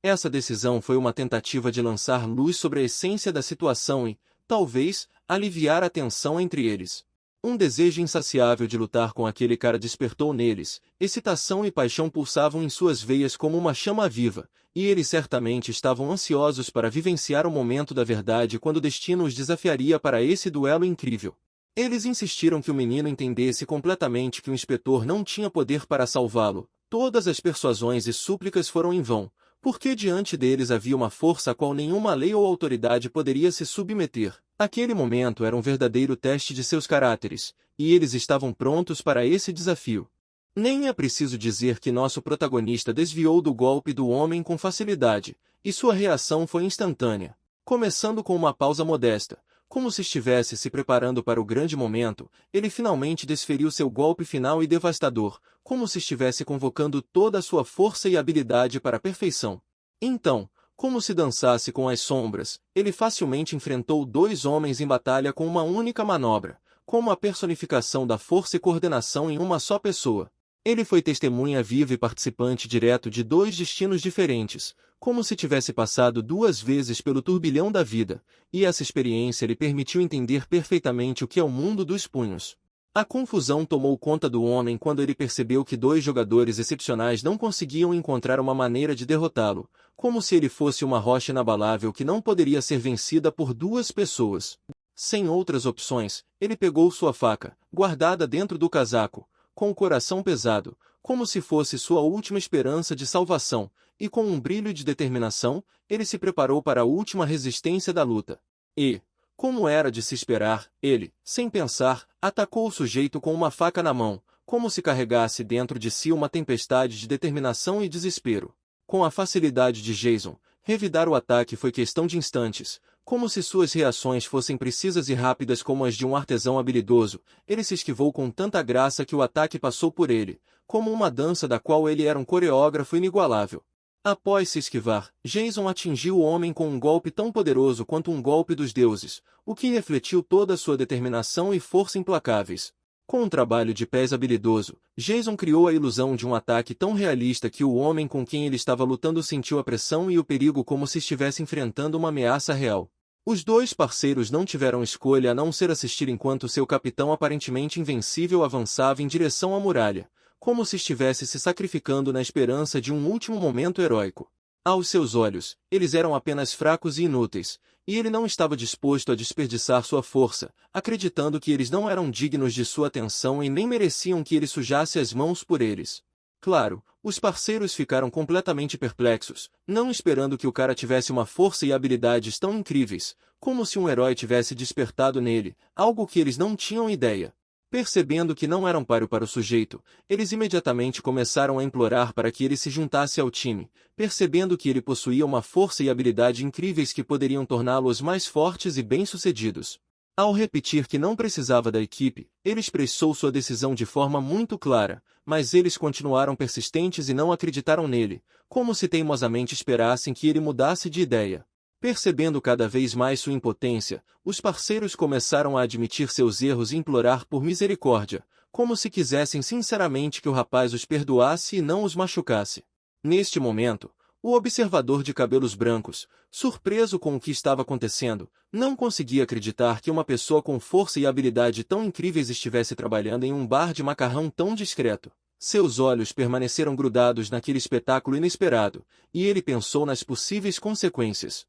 Essa decisão foi uma tentativa de lançar luz sobre a essência da situação e, talvez, aliviar a tensão entre eles. Um desejo insaciável de lutar com aquele cara despertou neles, excitação e paixão pulsavam em suas veias como uma chama viva, e eles certamente estavam ansiosos para vivenciar o momento da verdade quando o destino os desafiaria para esse duelo incrível. Eles insistiram que o menino entendesse completamente que o inspetor não tinha poder para salvá-lo. Todas as persuasões e súplicas foram em vão, porque diante deles havia uma força a qual nenhuma lei ou autoridade poderia se submeter. Aquele momento era um verdadeiro teste de seus caráteres, e eles estavam prontos para esse desafio. Nem é preciso dizer que nosso protagonista desviou do golpe do homem com facilidade, e sua reação foi instantânea. Começando com uma pausa modesta, como se estivesse se preparando para o grande momento, ele finalmente desferiu seu golpe final e devastador, como se estivesse convocando toda a sua força e habilidade para a perfeição. Então, como se dançasse com as sombras, ele facilmente enfrentou 2 homens em batalha com uma única manobra, como a personificação da força e coordenação em uma só pessoa. Ele foi testemunha viva e participante direto de 2 destinos diferentes, como se tivesse passado 2 vezes pelo turbilhão da vida, e essa experiência lhe permitiu entender perfeitamente o que é o mundo dos punhos. A confusão tomou conta do homem quando ele percebeu que 2 jogadores excepcionais não conseguiam encontrar uma maneira de derrotá-lo, como se ele fosse uma rocha inabalável que não poderia ser vencida por 2 pessoas. Sem outras opções, ele pegou sua faca, guardada dentro do casaco, com o coração pesado, como se fosse sua última esperança de salvação, e com um brilho de determinação, ele se preparou para a última resistência da luta. E, como era de se esperar, ele, sem pensar, atacou o sujeito com uma faca na mão, como se carregasse dentro de si uma tempestade de determinação e desespero. Com a facilidade de Jason, revidar o ataque foi questão de instantes, como se suas reações fossem precisas e rápidas como as de um artesão habilidoso. Ele se esquivou com tanta graça que o ataque passou por ele, como uma dança da qual ele era um coreógrafo inigualável. Após se esquivar, Jason atingiu o homem com um golpe tão poderoso quanto um golpe dos deuses, o que refletiu toda a sua determinação e força implacáveis. Com um trabalho de pés habilidoso, Jason criou a ilusão de um ataque tão realista que o homem com quem ele estava lutando sentiu a pressão e o perigo como se estivesse enfrentando uma ameaça real. Os 2 parceiros não tiveram escolha a não ser assistir enquanto seu capitão aparentemente invencível avançava em direção à muralha, como se estivesse se sacrificando na esperança de um último momento heróico. Aos seus olhos, eles eram apenas fracos e inúteis, e ele não estava disposto a desperdiçar sua força, acreditando que eles não eram dignos de sua atenção e nem mereciam que ele sujasse as mãos por eles. Claro, os parceiros ficaram completamente perplexos, não esperando que o cara tivesse uma força e habilidades tão incríveis, como se um herói tivesse despertado nele, algo que eles não tinham ideia. Percebendo que não eram páreo para o sujeito, eles imediatamente começaram a implorar para que ele se juntasse ao time, percebendo que ele possuía uma força e habilidade incríveis que poderiam torná-los mais fortes e bem-sucedidos. Ao repetir que não precisava da equipe, ele expressou sua decisão de forma muito clara, mas eles continuaram persistentes e não acreditaram nele, como se teimosamente esperassem que ele mudasse de ideia. Percebendo cada vez mais sua impotência, os parceiros começaram a admitir seus erros e implorar por misericórdia, como se quisessem sinceramente que o rapaz os perdoasse e não os machucasse. Neste momento, o observador de cabelos brancos, surpreso com o que estava acontecendo, não conseguia acreditar que uma pessoa com força e habilidade tão incríveis estivesse trabalhando em um bar de macarrão tão discreto. Seus olhos permaneceram grudados naquele espetáculo inesperado, e ele pensou nas possíveis consequências.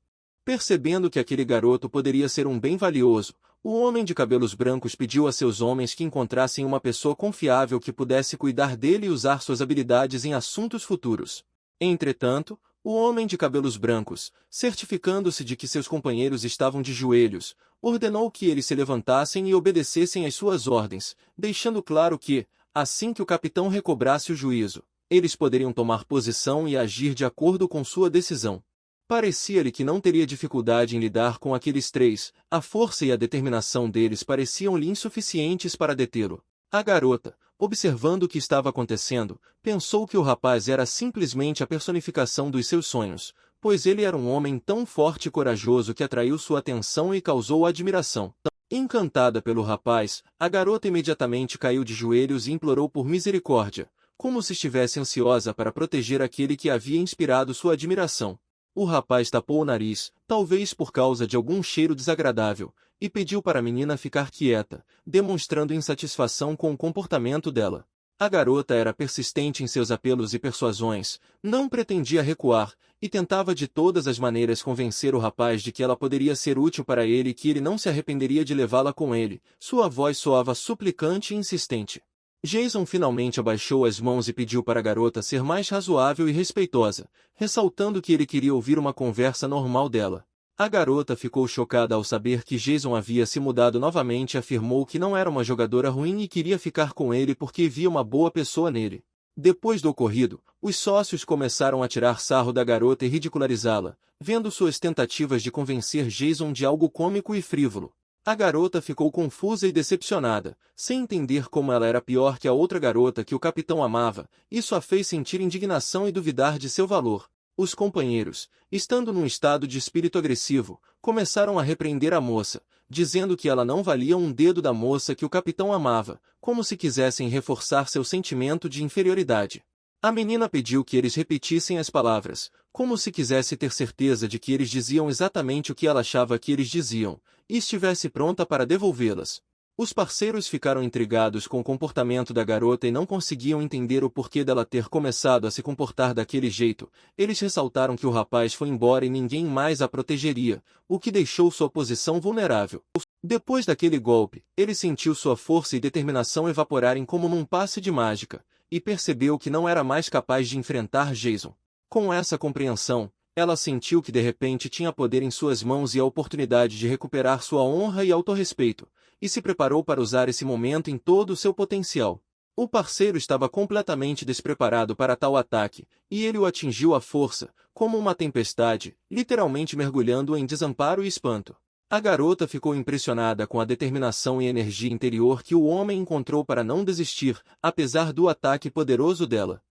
Percebendo que aquele garoto poderia ser um bem valioso, o homem de cabelos brancos pediu a seus homens que encontrassem uma pessoa confiável que pudesse cuidar dele e usar suas habilidades em assuntos futuros. Entretanto, o homem de cabelos brancos, certificando-se de que seus companheiros estavam de joelhos, ordenou que eles se levantassem e obedecessem às suas ordens, deixando claro que, assim que o capitão recobrasse o juízo, eles poderiam tomar posição e agir de acordo com sua decisão. Parecia-lhe que não teria dificuldade em lidar com aqueles três, a força e a determinação deles pareciam-lhe insuficientes para detê-lo. A garota, observando o que estava acontecendo, pensou que o rapaz era simplesmente a personificação dos seus sonhos, pois ele era um homem tão forte e corajoso que atraiu sua atenção e causou admiração. Encantada pelo rapaz, a garota imediatamente caiu de joelhos e implorou por misericórdia, como se estivesse ansiosa para proteger aquele que havia inspirado sua admiração. O rapaz tapou o nariz, talvez por causa de algum cheiro desagradável, e pediu para a menina ficar quieta, demonstrando insatisfação com o comportamento dela. A garota era persistente em seus apelos e persuasões, não pretendia recuar, e tentava de todas as maneiras convencer o rapaz de que ela poderia ser útil para ele e que ele não se arrependeria de levá-la com ele. Sua voz soava suplicante e insistente. Jason finalmente abaixou as mãos e pediu para a garota ser mais razoável e respeitosa, ressaltando que ele queria ouvir uma conversa normal dela. A garota ficou chocada ao saber que Jason havia se mudado novamente e afirmou que não era uma jogadora ruim e queria ficar com ele porque via uma boa pessoa nele. Depois do ocorrido, os sócios começaram a tirar sarro da garota e ridicularizá-la, vendo suas tentativas de convencer Jason de algo cômico e frívolo. A garota ficou confusa e decepcionada, sem entender como ela era pior que a outra garota que o capitão amava. Isso a fez sentir indignação e duvidar de seu valor. Os companheiros, estando num estado de espírito agressivo, começaram a repreender a moça, dizendo que ela não valia um dedo da moça que o capitão amava, como se quisessem reforçar seu sentimento de inferioridade. A menina pediu que eles repetissem as palavras, como se quisesse ter certeza de que eles diziam exatamente o que ela achava que eles diziam, e estivesse pronta para devolvê-las. Os parceiros ficaram intrigados com o comportamento da garota e não conseguiam entender o porquê dela ter começado a se comportar daquele jeito. Eles ressaltaram que o rapaz foi embora e ninguém mais a protegeria, o que deixou sua posição vulnerável. Depois daquele golpe, ele sentiu sua força e determinação evaporarem como num passe de mágica, e percebeu que não era mais capaz de enfrentar Jason. Com essa compreensão, ela sentiu que de repente tinha poder em suas mãos e a oportunidade de recuperar sua honra e autorrespeito, e se preparou para usar esse momento em todo o seu potencial. O parceiro estava completamente despreparado para tal ataque, e ele o atingiu à força, como uma tempestade, literalmente mergulhando-o em desamparo e espanto. A garota ficou impressionada com a determinação e energia interior que o homem encontrou para não desistir, apesar do ataque poderoso dela.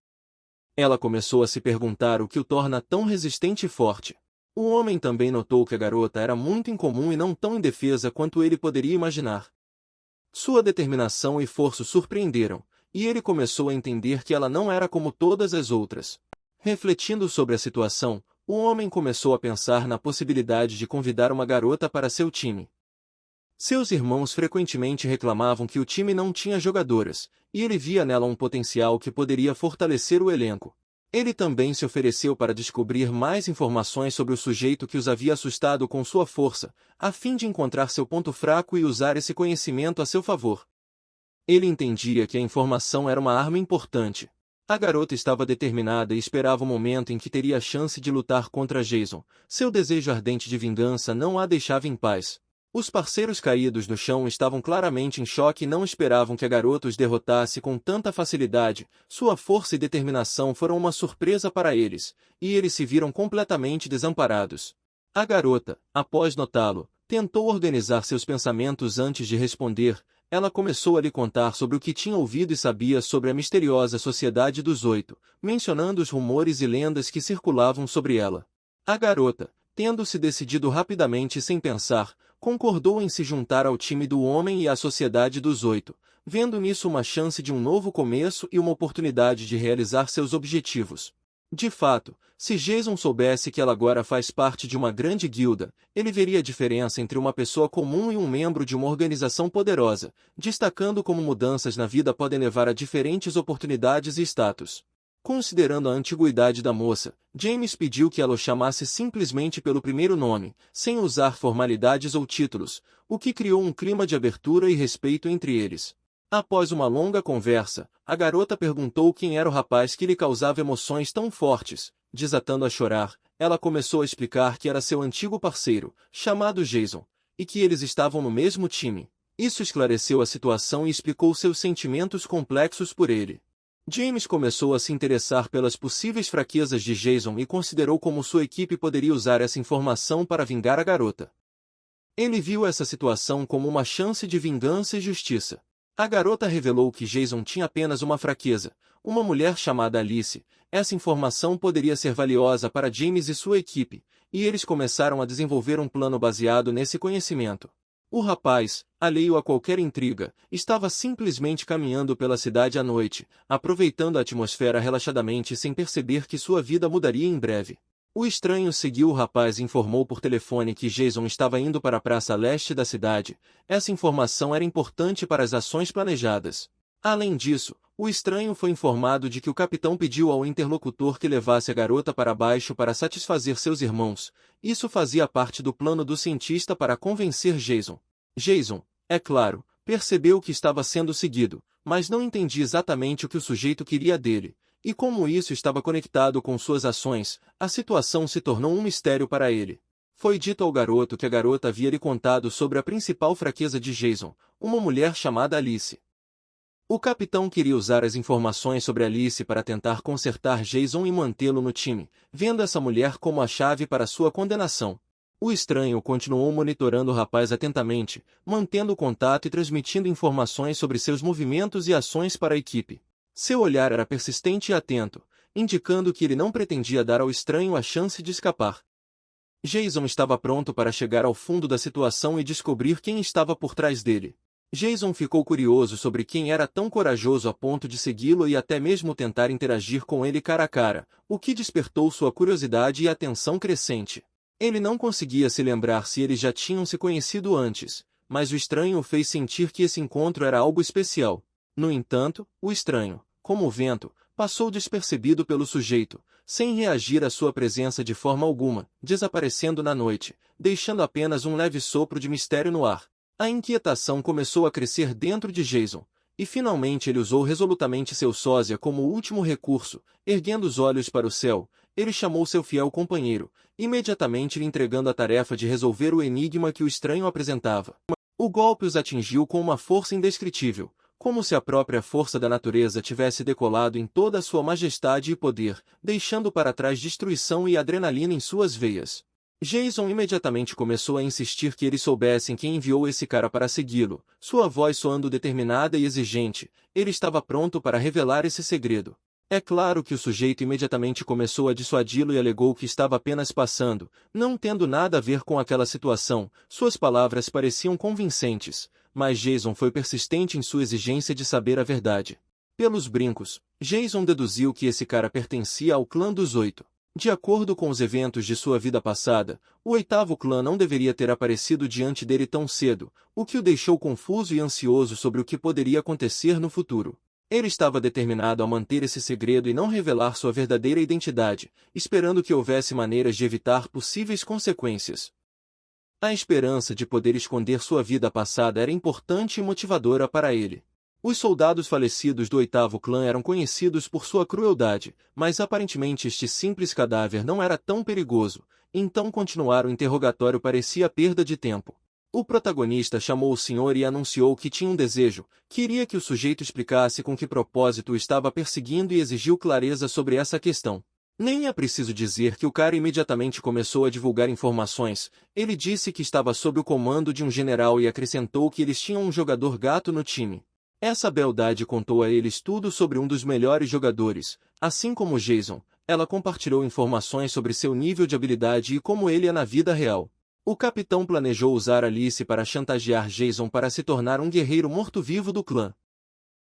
Ela começou a se perguntar o que o torna tão resistente e forte. O homem também notou que a garota era muito incomum e não tão indefesa quanto ele poderia imaginar. Sua determinação e força o surpreenderam, e ele começou a entender que ela não era como todas as outras. Refletindo sobre a situação, o homem começou a pensar na possibilidade de convidar uma garota para seu time. Seus irmãos frequentemente reclamavam que o time não tinha jogadoras, e ele via nela um potencial que poderia fortalecer o elenco. Ele também se ofereceu para descobrir mais informações sobre o sujeito que os havia assustado com sua força, a fim de encontrar seu ponto fraco e usar esse conhecimento a seu favor. Ele entendia que a informação era uma arma importante. A garota estava determinada e esperava o momento em que teria a chance de lutar contra Jason. Seu desejo ardente de vingança não a deixava em paz. Os parceiros caídos no chão estavam claramente em choque e não esperavam que a garota os derrotasse com tanta facilidade. Sua força e determinação foram uma surpresa para eles, e eles se viram completamente desamparados. A garota, após notá-lo, tentou organizar seus pensamentos antes de responder. Ela começou a lhe contar sobre o que tinha ouvido e sabia sobre a misteriosa Sociedade dos Oito, mencionando os rumores e lendas que circulavam sobre ela. A garota, tendo-se decidido rapidamente e sem pensar, concordou em se juntar ao time do homem e à Sociedade dos Oito, vendo nisso uma chance de um novo começo e uma oportunidade de realizar seus objetivos. De fato, se Jason soubesse que ela agora faz parte de uma grande guilda, ele veria a diferença entre uma pessoa comum e um membro de uma organização poderosa, destacando como mudanças na vida podem levar a diferentes oportunidades e status. Considerando a antiguidade da moça, James pediu que ela o chamasse simplesmente pelo primeiro nome, sem usar formalidades ou títulos, o que criou um clima de abertura e respeito entre eles. Após uma longa conversa, a garota perguntou quem era o rapaz que lhe causava emoções tão fortes. Desatando a chorar, ela começou a explicar que era seu antigo parceiro, chamado Jason, e que eles estavam no mesmo time. Isso esclareceu a situação e explicou seus sentimentos complexos por ele. James começou a se interessar pelas possíveis fraquezas de Jason e considerou como sua equipe poderia usar essa informação para vingar a garota. Ele viu essa situação como uma chance de vingança e justiça. A garota revelou que Jason tinha apenas uma fraqueza, uma mulher chamada Alice. Essa informação poderia ser valiosa para James e sua equipe, e eles começaram a desenvolver um plano baseado nesse conhecimento. O rapaz, alheio a qualquer intriga, estava simplesmente caminhando pela cidade à noite, aproveitando a atmosfera relaxadamente sem perceber que sua vida mudaria em breve. O estranho seguiu o rapaz e informou por telefone que Jason estava indo para a praça leste da cidade. Essa informação era importante para as ações planejadas. Além disso, o estranho foi informado de que o capitão pediu ao interlocutor que levasse a garota para baixo para satisfazer seus irmãos. Isso fazia parte do plano do cientista para convencer Jason. Jason, é claro, percebeu que estava sendo seguido, mas não entendia exatamente o que o sujeito queria dele. E como isso estava conectado com suas ações, a situação se tornou um mistério para ele. Foi dito ao garoto que a garota havia lhe contado sobre a principal fraqueza de Jason, uma mulher chamada Alice. O capitão queria usar as informações sobre Alice para tentar consertar Jason e mantê-lo no time, vendo essa mulher como a chave para sua condenação. O estranho continuou monitorando o rapaz atentamente, mantendo contato e transmitindo informações sobre seus movimentos e ações para a equipe. Seu olhar era persistente e atento, indicando que ele não pretendia dar ao estranho a chance de escapar. Jason estava pronto para chegar ao fundo da situação e descobrir quem estava por trás dele. Jason ficou curioso sobre quem era tão corajoso a ponto de segui-lo e até mesmo tentar interagir com ele cara a cara, o que despertou sua curiosidade e atenção crescente. Ele não conseguia se lembrar se eles já tinham se conhecido antes, mas o estranho o fez sentir que esse encontro era algo especial. No entanto, o estranho, como o vento, passou despercebido pelo sujeito, sem reagir à sua presença de forma alguma, desaparecendo na noite, deixando apenas um leve sopro de mistério no ar. A inquietação começou a crescer dentro de Jason, e finalmente ele usou resolutamente seu sósia como último recurso. Erguendo os olhos para o céu, ele chamou seu fiel companheiro, imediatamente lhe entregando a tarefa de resolver o enigma que o estranho apresentava. O golpe os atingiu com uma força indescritível, como se a própria força da natureza tivesse decolado em toda a sua majestade e poder, deixando para trás destruição e adrenalina em suas veias. Jason imediatamente começou a insistir que eles soubessem quem enviou esse cara para segui-lo, sua voz soando determinada e exigente. Ele estava pronto para revelar esse segredo. É claro que o sujeito imediatamente começou a dissuadi-lo e alegou que estava apenas passando, não tendo nada a ver com aquela situação. Suas palavras pareciam convincentes, mas Jason foi persistente em sua exigência de saber a verdade. Pelos brincos, Jason deduziu que esse cara pertencia ao clã dos Oito. De acordo com os eventos de sua vida passada, o oitavo clã não deveria ter aparecido diante dele tão cedo, o que o deixou confuso e ansioso sobre o que poderia acontecer no futuro. Ele estava determinado a manter esse segredo e não revelar sua verdadeira identidade, esperando que houvesse maneiras de evitar possíveis consequências. A esperança de poder esconder sua vida passada era importante e motivadora para ele. Os soldados falecidos do 8º clã eram conhecidos por sua crueldade, mas aparentemente este simples cadáver não era tão perigoso, então continuar o interrogatório parecia perda de tempo. O protagonista chamou o senhor e anunciou que tinha um desejo, queria que o sujeito explicasse com que propósito o estava perseguindo e exigiu clareza sobre essa questão. Nem é preciso dizer que o cara imediatamente começou a divulgar informações, ele disse que estava sob o comando de um general e acrescentou que eles tinham um jogador gato no time. Essa beldade contou a eles tudo sobre um dos melhores jogadores, assim como Jason. Ela compartilhou informações sobre seu nível de habilidade e como ele é na vida real. O capitão planejou usar Alice para chantagear Jason para se tornar um guerreiro morto-vivo do clã.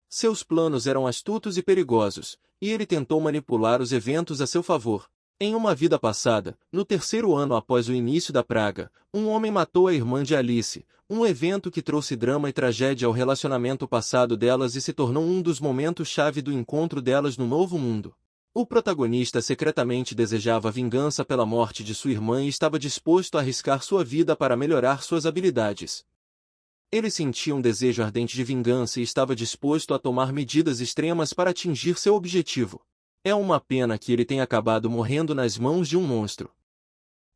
Seus planos eram astutos e perigosos, e ele tentou manipular os eventos a seu favor. Em uma vida passada, no 3º ano após o início da praga, um homem matou a irmã de Alice, um evento que trouxe drama e tragédia ao relacionamento passado delas e se tornou um dos momentos-chave do encontro delas no novo mundo. O protagonista secretamente desejava vingança pela morte de sua irmã e estava disposto a arriscar sua vida para melhorar suas habilidades. Ele sentia um desejo ardente de vingança e estava disposto a tomar medidas extremas para atingir seu objetivo. É uma pena que ele tenha acabado morrendo nas mãos de um monstro.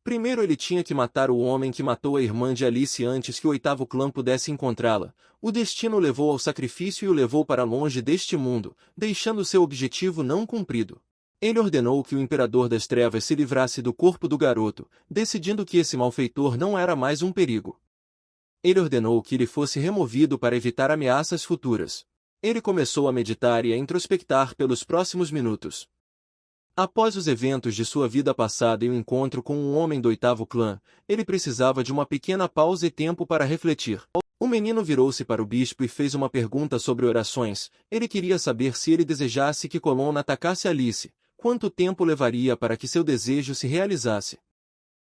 Primeiro ele tinha que matar o homem que matou a irmã de Alice antes que o 8º clã pudesse encontrá-la. O destino o levou ao sacrifício e o levou para longe deste mundo, deixando seu objetivo não cumprido. Ele ordenou que o Imperador das Trevas se livrasse do corpo do garoto, decidindo que esse malfeitor não era mais um perigo. Ele ordenou que ele fosse removido para evitar ameaças futuras. Ele começou a meditar e a introspectar pelos próximos minutos. Após os eventos de sua vida passada e o encontro com um homem do 8º clã, ele precisava de uma pequena pausa e tempo para refletir. O menino virou-se para o bispo e fez uma pergunta sobre orações. Ele queria saber se ele desejasse que Colonna atacasse Alice, quanto tempo levaria para que seu desejo se realizasse.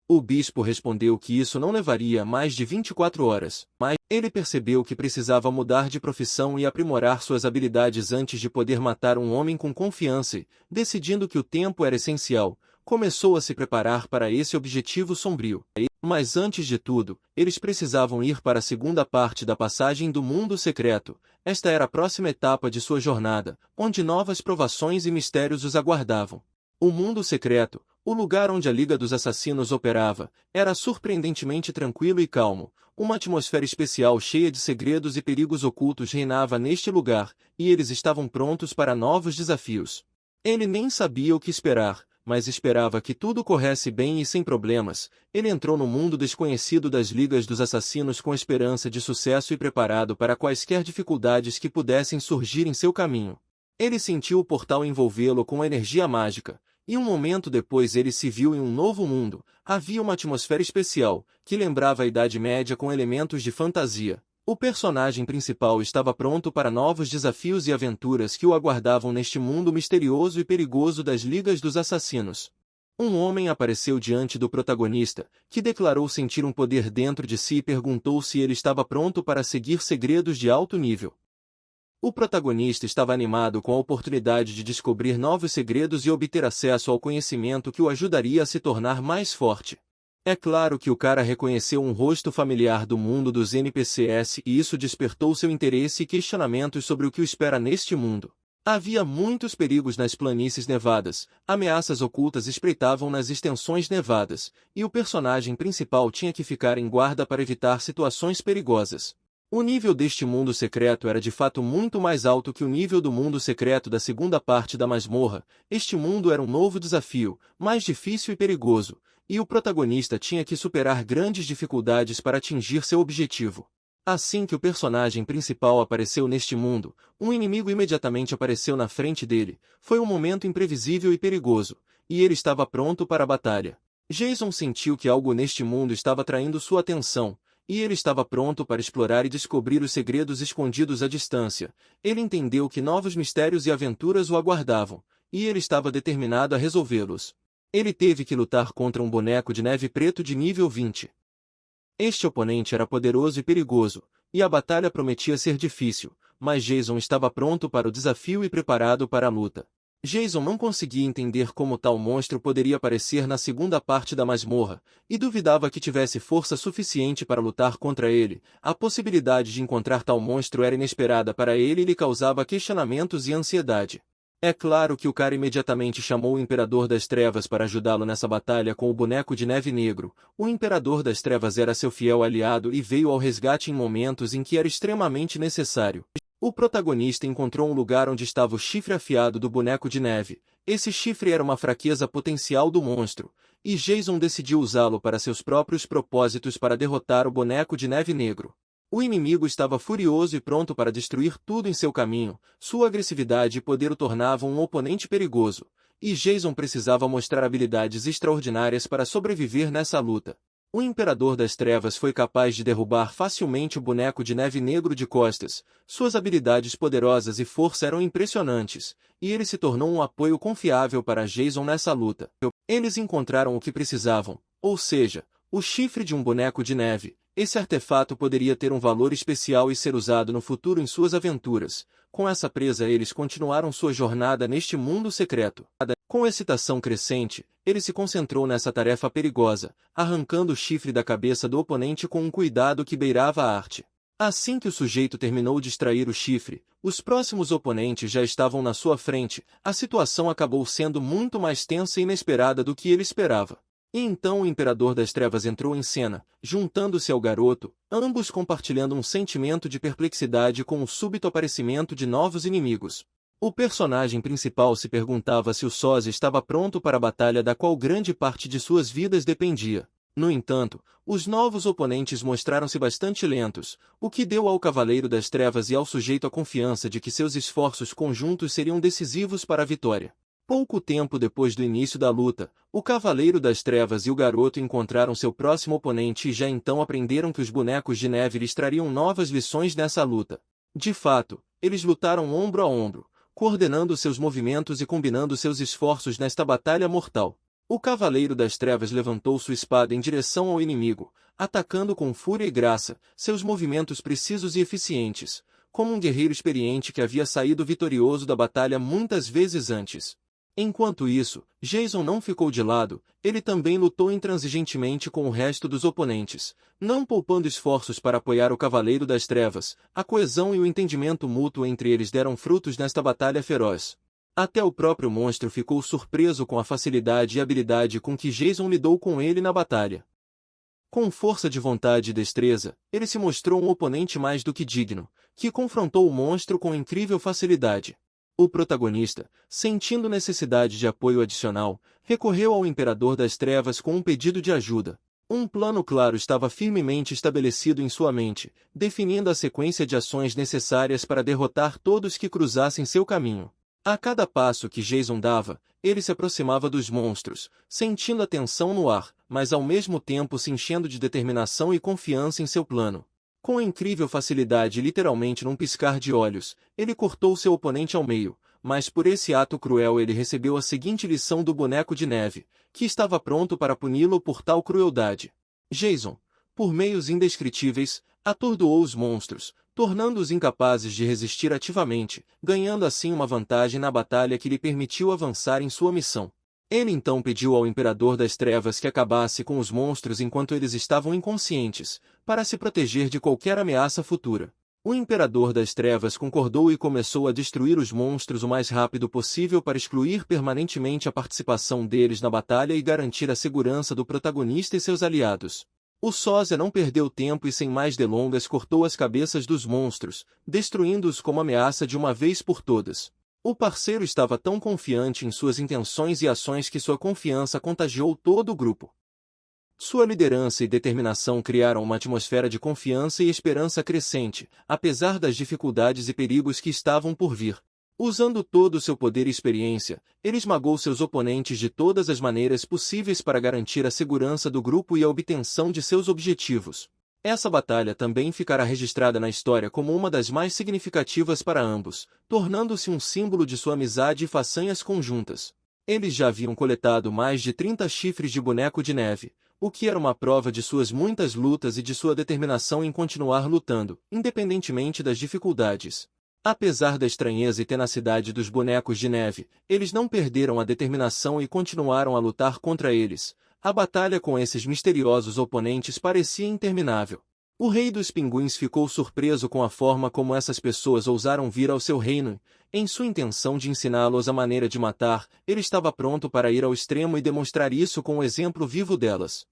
O bispo respondeu que isso não levaria mais de 24 horas, mas ele percebeu que precisava mudar de profissão e aprimorar suas habilidades antes de poder matar um homem com confiança e, decidindo que o tempo era essencial, começou a se preparar para esse objetivo sombrio. Mas antes de tudo, eles precisavam ir para a segunda parte da passagem do mundo secreto. Esta era a próxima etapa de sua jornada, onde novas provações e mistérios os aguardavam. O mundo secreto, o lugar onde a Liga dos Assassinos operava, era surpreendentemente tranquilo e calmo. Uma atmosfera especial cheia de segredos e perigos ocultos reinava neste lugar, e eles estavam prontos para novos desafios. Ele nem sabia o que esperar, mas esperava que tudo corresse bem e sem problemas. Ele entrou no mundo desconhecido das Ligas dos Assassinos com esperança de sucesso e preparado para quaisquer dificuldades que pudessem surgir em seu caminho. Ele sentiu o portal envolvê-lo com energia mágica, e um momento depois ele se viu em um novo mundo. Havia uma atmosfera especial, que lembrava a Idade Média com elementos de fantasia. O personagem principal estava pronto para novos desafios e aventuras que o aguardavam neste mundo misterioso e perigoso das Ligas dos Assassinos. Um homem apareceu diante do protagonista, que declarou sentir um poder dentro de si e perguntou se ele estava pronto para seguir segredos de alto nível. O protagonista estava animado com a oportunidade de descobrir novos segredos e obter acesso ao conhecimento que o ajudaria a se tornar mais forte. É claro que o cara reconheceu um rosto familiar do mundo dos NPCs e isso despertou seu interesse e questionamentos sobre o que o espera neste mundo. Havia muitos perigos nas planícies nevadas, ameaças ocultas espreitavam nas extensões nevadas, e o personagem principal tinha que ficar em guarda para evitar situações perigosas. O nível deste mundo secreto era de fato muito mais alto que o nível do mundo secreto da segunda parte da masmorra. Este mundo era um novo desafio, mais difícil e perigoso, e o protagonista tinha que superar grandes dificuldades para atingir seu objetivo. Assim que o personagem principal apareceu neste mundo, um inimigo imediatamente apareceu na frente dele. Foi um momento imprevisível e perigoso, e ele estava pronto para a batalha. Jason sentiu que algo neste mundo estava atraindo sua atenção, e ele estava pronto para explorar e descobrir os segredos escondidos à distância. Ele entendeu que novos mistérios e aventuras o aguardavam, e ele estava determinado a resolvê-los. Ele teve que lutar contra um boneco de neve preto de nível 20. Este oponente era poderoso e perigoso, e a batalha prometia ser difícil, mas Jason estava pronto para o desafio e preparado para a luta. Jason não conseguia entender como tal monstro poderia aparecer na segunda parte da masmorra, e duvidava que tivesse força suficiente para lutar contra ele. A possibilidade de encontrar tal monstro era inesperada para ele e lhe causava questionamentos e ansiedade. É claro que o cara imediatamente chamou o Imperador das Trevas para ajudá-lo nessa batalha com o boneco de neve negro. O Imperador das Trevas era seu fiel aliado e veio ao resgate em momentos em que era extremamente necessário. O protagonista encontrou um lugar onde estava o chifre afiado do boneco de neve. Esse chifre era uma fraqueza potencial do monstro, e Jason decidiu usá-lo para seus próprios propósitos para derrotar o boneco de neve negro. O inimigo estava furioso e pronto para destruir tudo em seu caminho. Sua agressividade e poder o tornavam um oponente perigoso, e Jason precisava mostrar habilidades extraordinárias para sobreviver nessa luta. O Imperador das Trevas foi capaz de derrubar facilmente o boneco de neve negro de costas. Suas habilidades poderosas e força eram impressionantes, e ele se tornou um apoio confiável para Jason nessa luta. Eles encontraram o que precisavam, ou seja, o chifre de um boneco de neve. Esse artefato poderia ter um valor especial e ser usado no futuro em suas aventuras. Com essa presa eles continuaram sua jornada neste mundo secreto. Com excitação crescente, ele se concentrou nessa tarefa perigosa, arrancando o chifre da cabeça do oponente com um cuidado que beirava a arte. Assim que o sujeito terminou de extrair o chifre, os próximos oponentes já estavam na sua frente. A situação acabou sendo muito mais tensa e inesperada do que ele esperava. E então o Imperador das Trevas entrou em cena, juntando-se ao garoto, ambos compartilhando um sentimento de perplexidade com o súbito aparecimento de novos inimigos. O personagem principal se perguntava se o sósia estava pronto para a batalha da qual grande parte de suas vidas dependia. No entanto, os novos oponentes mostraram-se bastante lentos, o que deu ao Cavaleiro das Trevas e ao sujeito a confiança de que seus esforços conjuntos seriam decisivos para a vitória. Pouco tempo depois do início da luta, o Cavaleiro das Trevas e o garoto encontraram seu próximo oponente e já então aprenderam que os bonecos de neve lhes trariam novas lições nessa luta. De fato, eles lutaram ombro a ombro, coordenando seus movimentos e combinando seus esforços nesta batalha mortal. O Cavaleiro das Trevas levantou sua espada em direção ao inimigo, atacando com fúria e graça, seus movimentos precisos e eficientes, como um guerreiro experiente que havia saído vitorioso da batalha muitas vezes antes. Enquanto isso, Jason não ficou de lado, ele também lutou intransigentemente com o resto dos oponentes, não poupando esforços para apoiar o Cavaleiro das Trevas. A coesão e o entendimento mútuo entre eles deram frutos nesta batalha feroz. Até o próprio monstro ficou surpreso com a facilidade e habilidade com que Jason lidou com ele na batalha. Com força de vontade e destreza, ele se mostrou um oponente mais do que digno, que confrontou o monstro com incrível facilidade. O protagonista, sentindo necessidade de apoio adicional, recorreu ao Imperador das Trevas com um pedido de ajuda. Um plano claro estava firmemente estabelecido em sua mente, definindo a sequência de ações necessárias para derrotar todos que cruzassem seu caminho. A cada passo que Jason dava, ele se aproximava dos monstros, sentindo a tensão no ar, mas ao mesmo tempo se enchendo de determinação e confiança em seu plano. Com incrível facilidade e literalmente num piscar de olhos, ele cortou seu oponente ao meio, mas por esse ato cruel ele recebeu a seguinte lição do boneco de neve, que estava pronto para puni-lo por tal crueldade. Jason, por meios indescritíveis, atordoou os monstros, tornando-os incapazes de resistir ativamente, ganhando assim uma vantagem na batalha que lhe permitiu avançar em sua missão. Ele então pediu ao Imperador das Trevas que acabasse com os monstros enquanto eles estavam inconscientes, para se proteger de qualquer ameaça futura. O Imperador das Trevas concordou e começou a destruir os monstros o mais rápido possível para excluir permanentemente a participação deles na batalha e garantir a segurança do protagonista e seus aliados. O sósia não perdeu tempo e sem mais delongas cortou as cabeças dos monstros, destruindo-os como ameaça de uma vez por todas. O parceiro estava tão confiante em suas intenções e ações que sua confiança contagiou todo o grupo. Sua liderança e determinação criaram uma atmosfera de confiança e esperança crescente, apesar das dificuldades e perigos que estavam por vir. Usando todo o seu poder e experiência, ele esmagou seus oponentes de todas as maneiras possíveis para garantir a segurança do grupo e a obtenção de seus objetivos. Essa batalha também ficará registrada na história como uma das mais significativas para ambos, tornando-se um símbolo de sua amizade e façanhas conjuntas. Eles já haviam coletado mais de 30 chifres de boneco de neve, o que era uma prova de suas muitas lutas e de sua determinação em continuar lutando, independentemente das dificuldades. Apesar da estranheza e tenacidade dos bonecos de neve, eles não perderam a determinação e continuaram a lutar contra eles. A batalha com esses misteriosos oponentes parecia interminável. O rei dos pinguins ficou surpreso com a forma como essas pessoas ousaram vir ao seu reino. Em sua intenção de ensiná-los a maneira de matar, ele estava pronto para ir ao extremo e demonstrar isso com o exemplo vivo delas.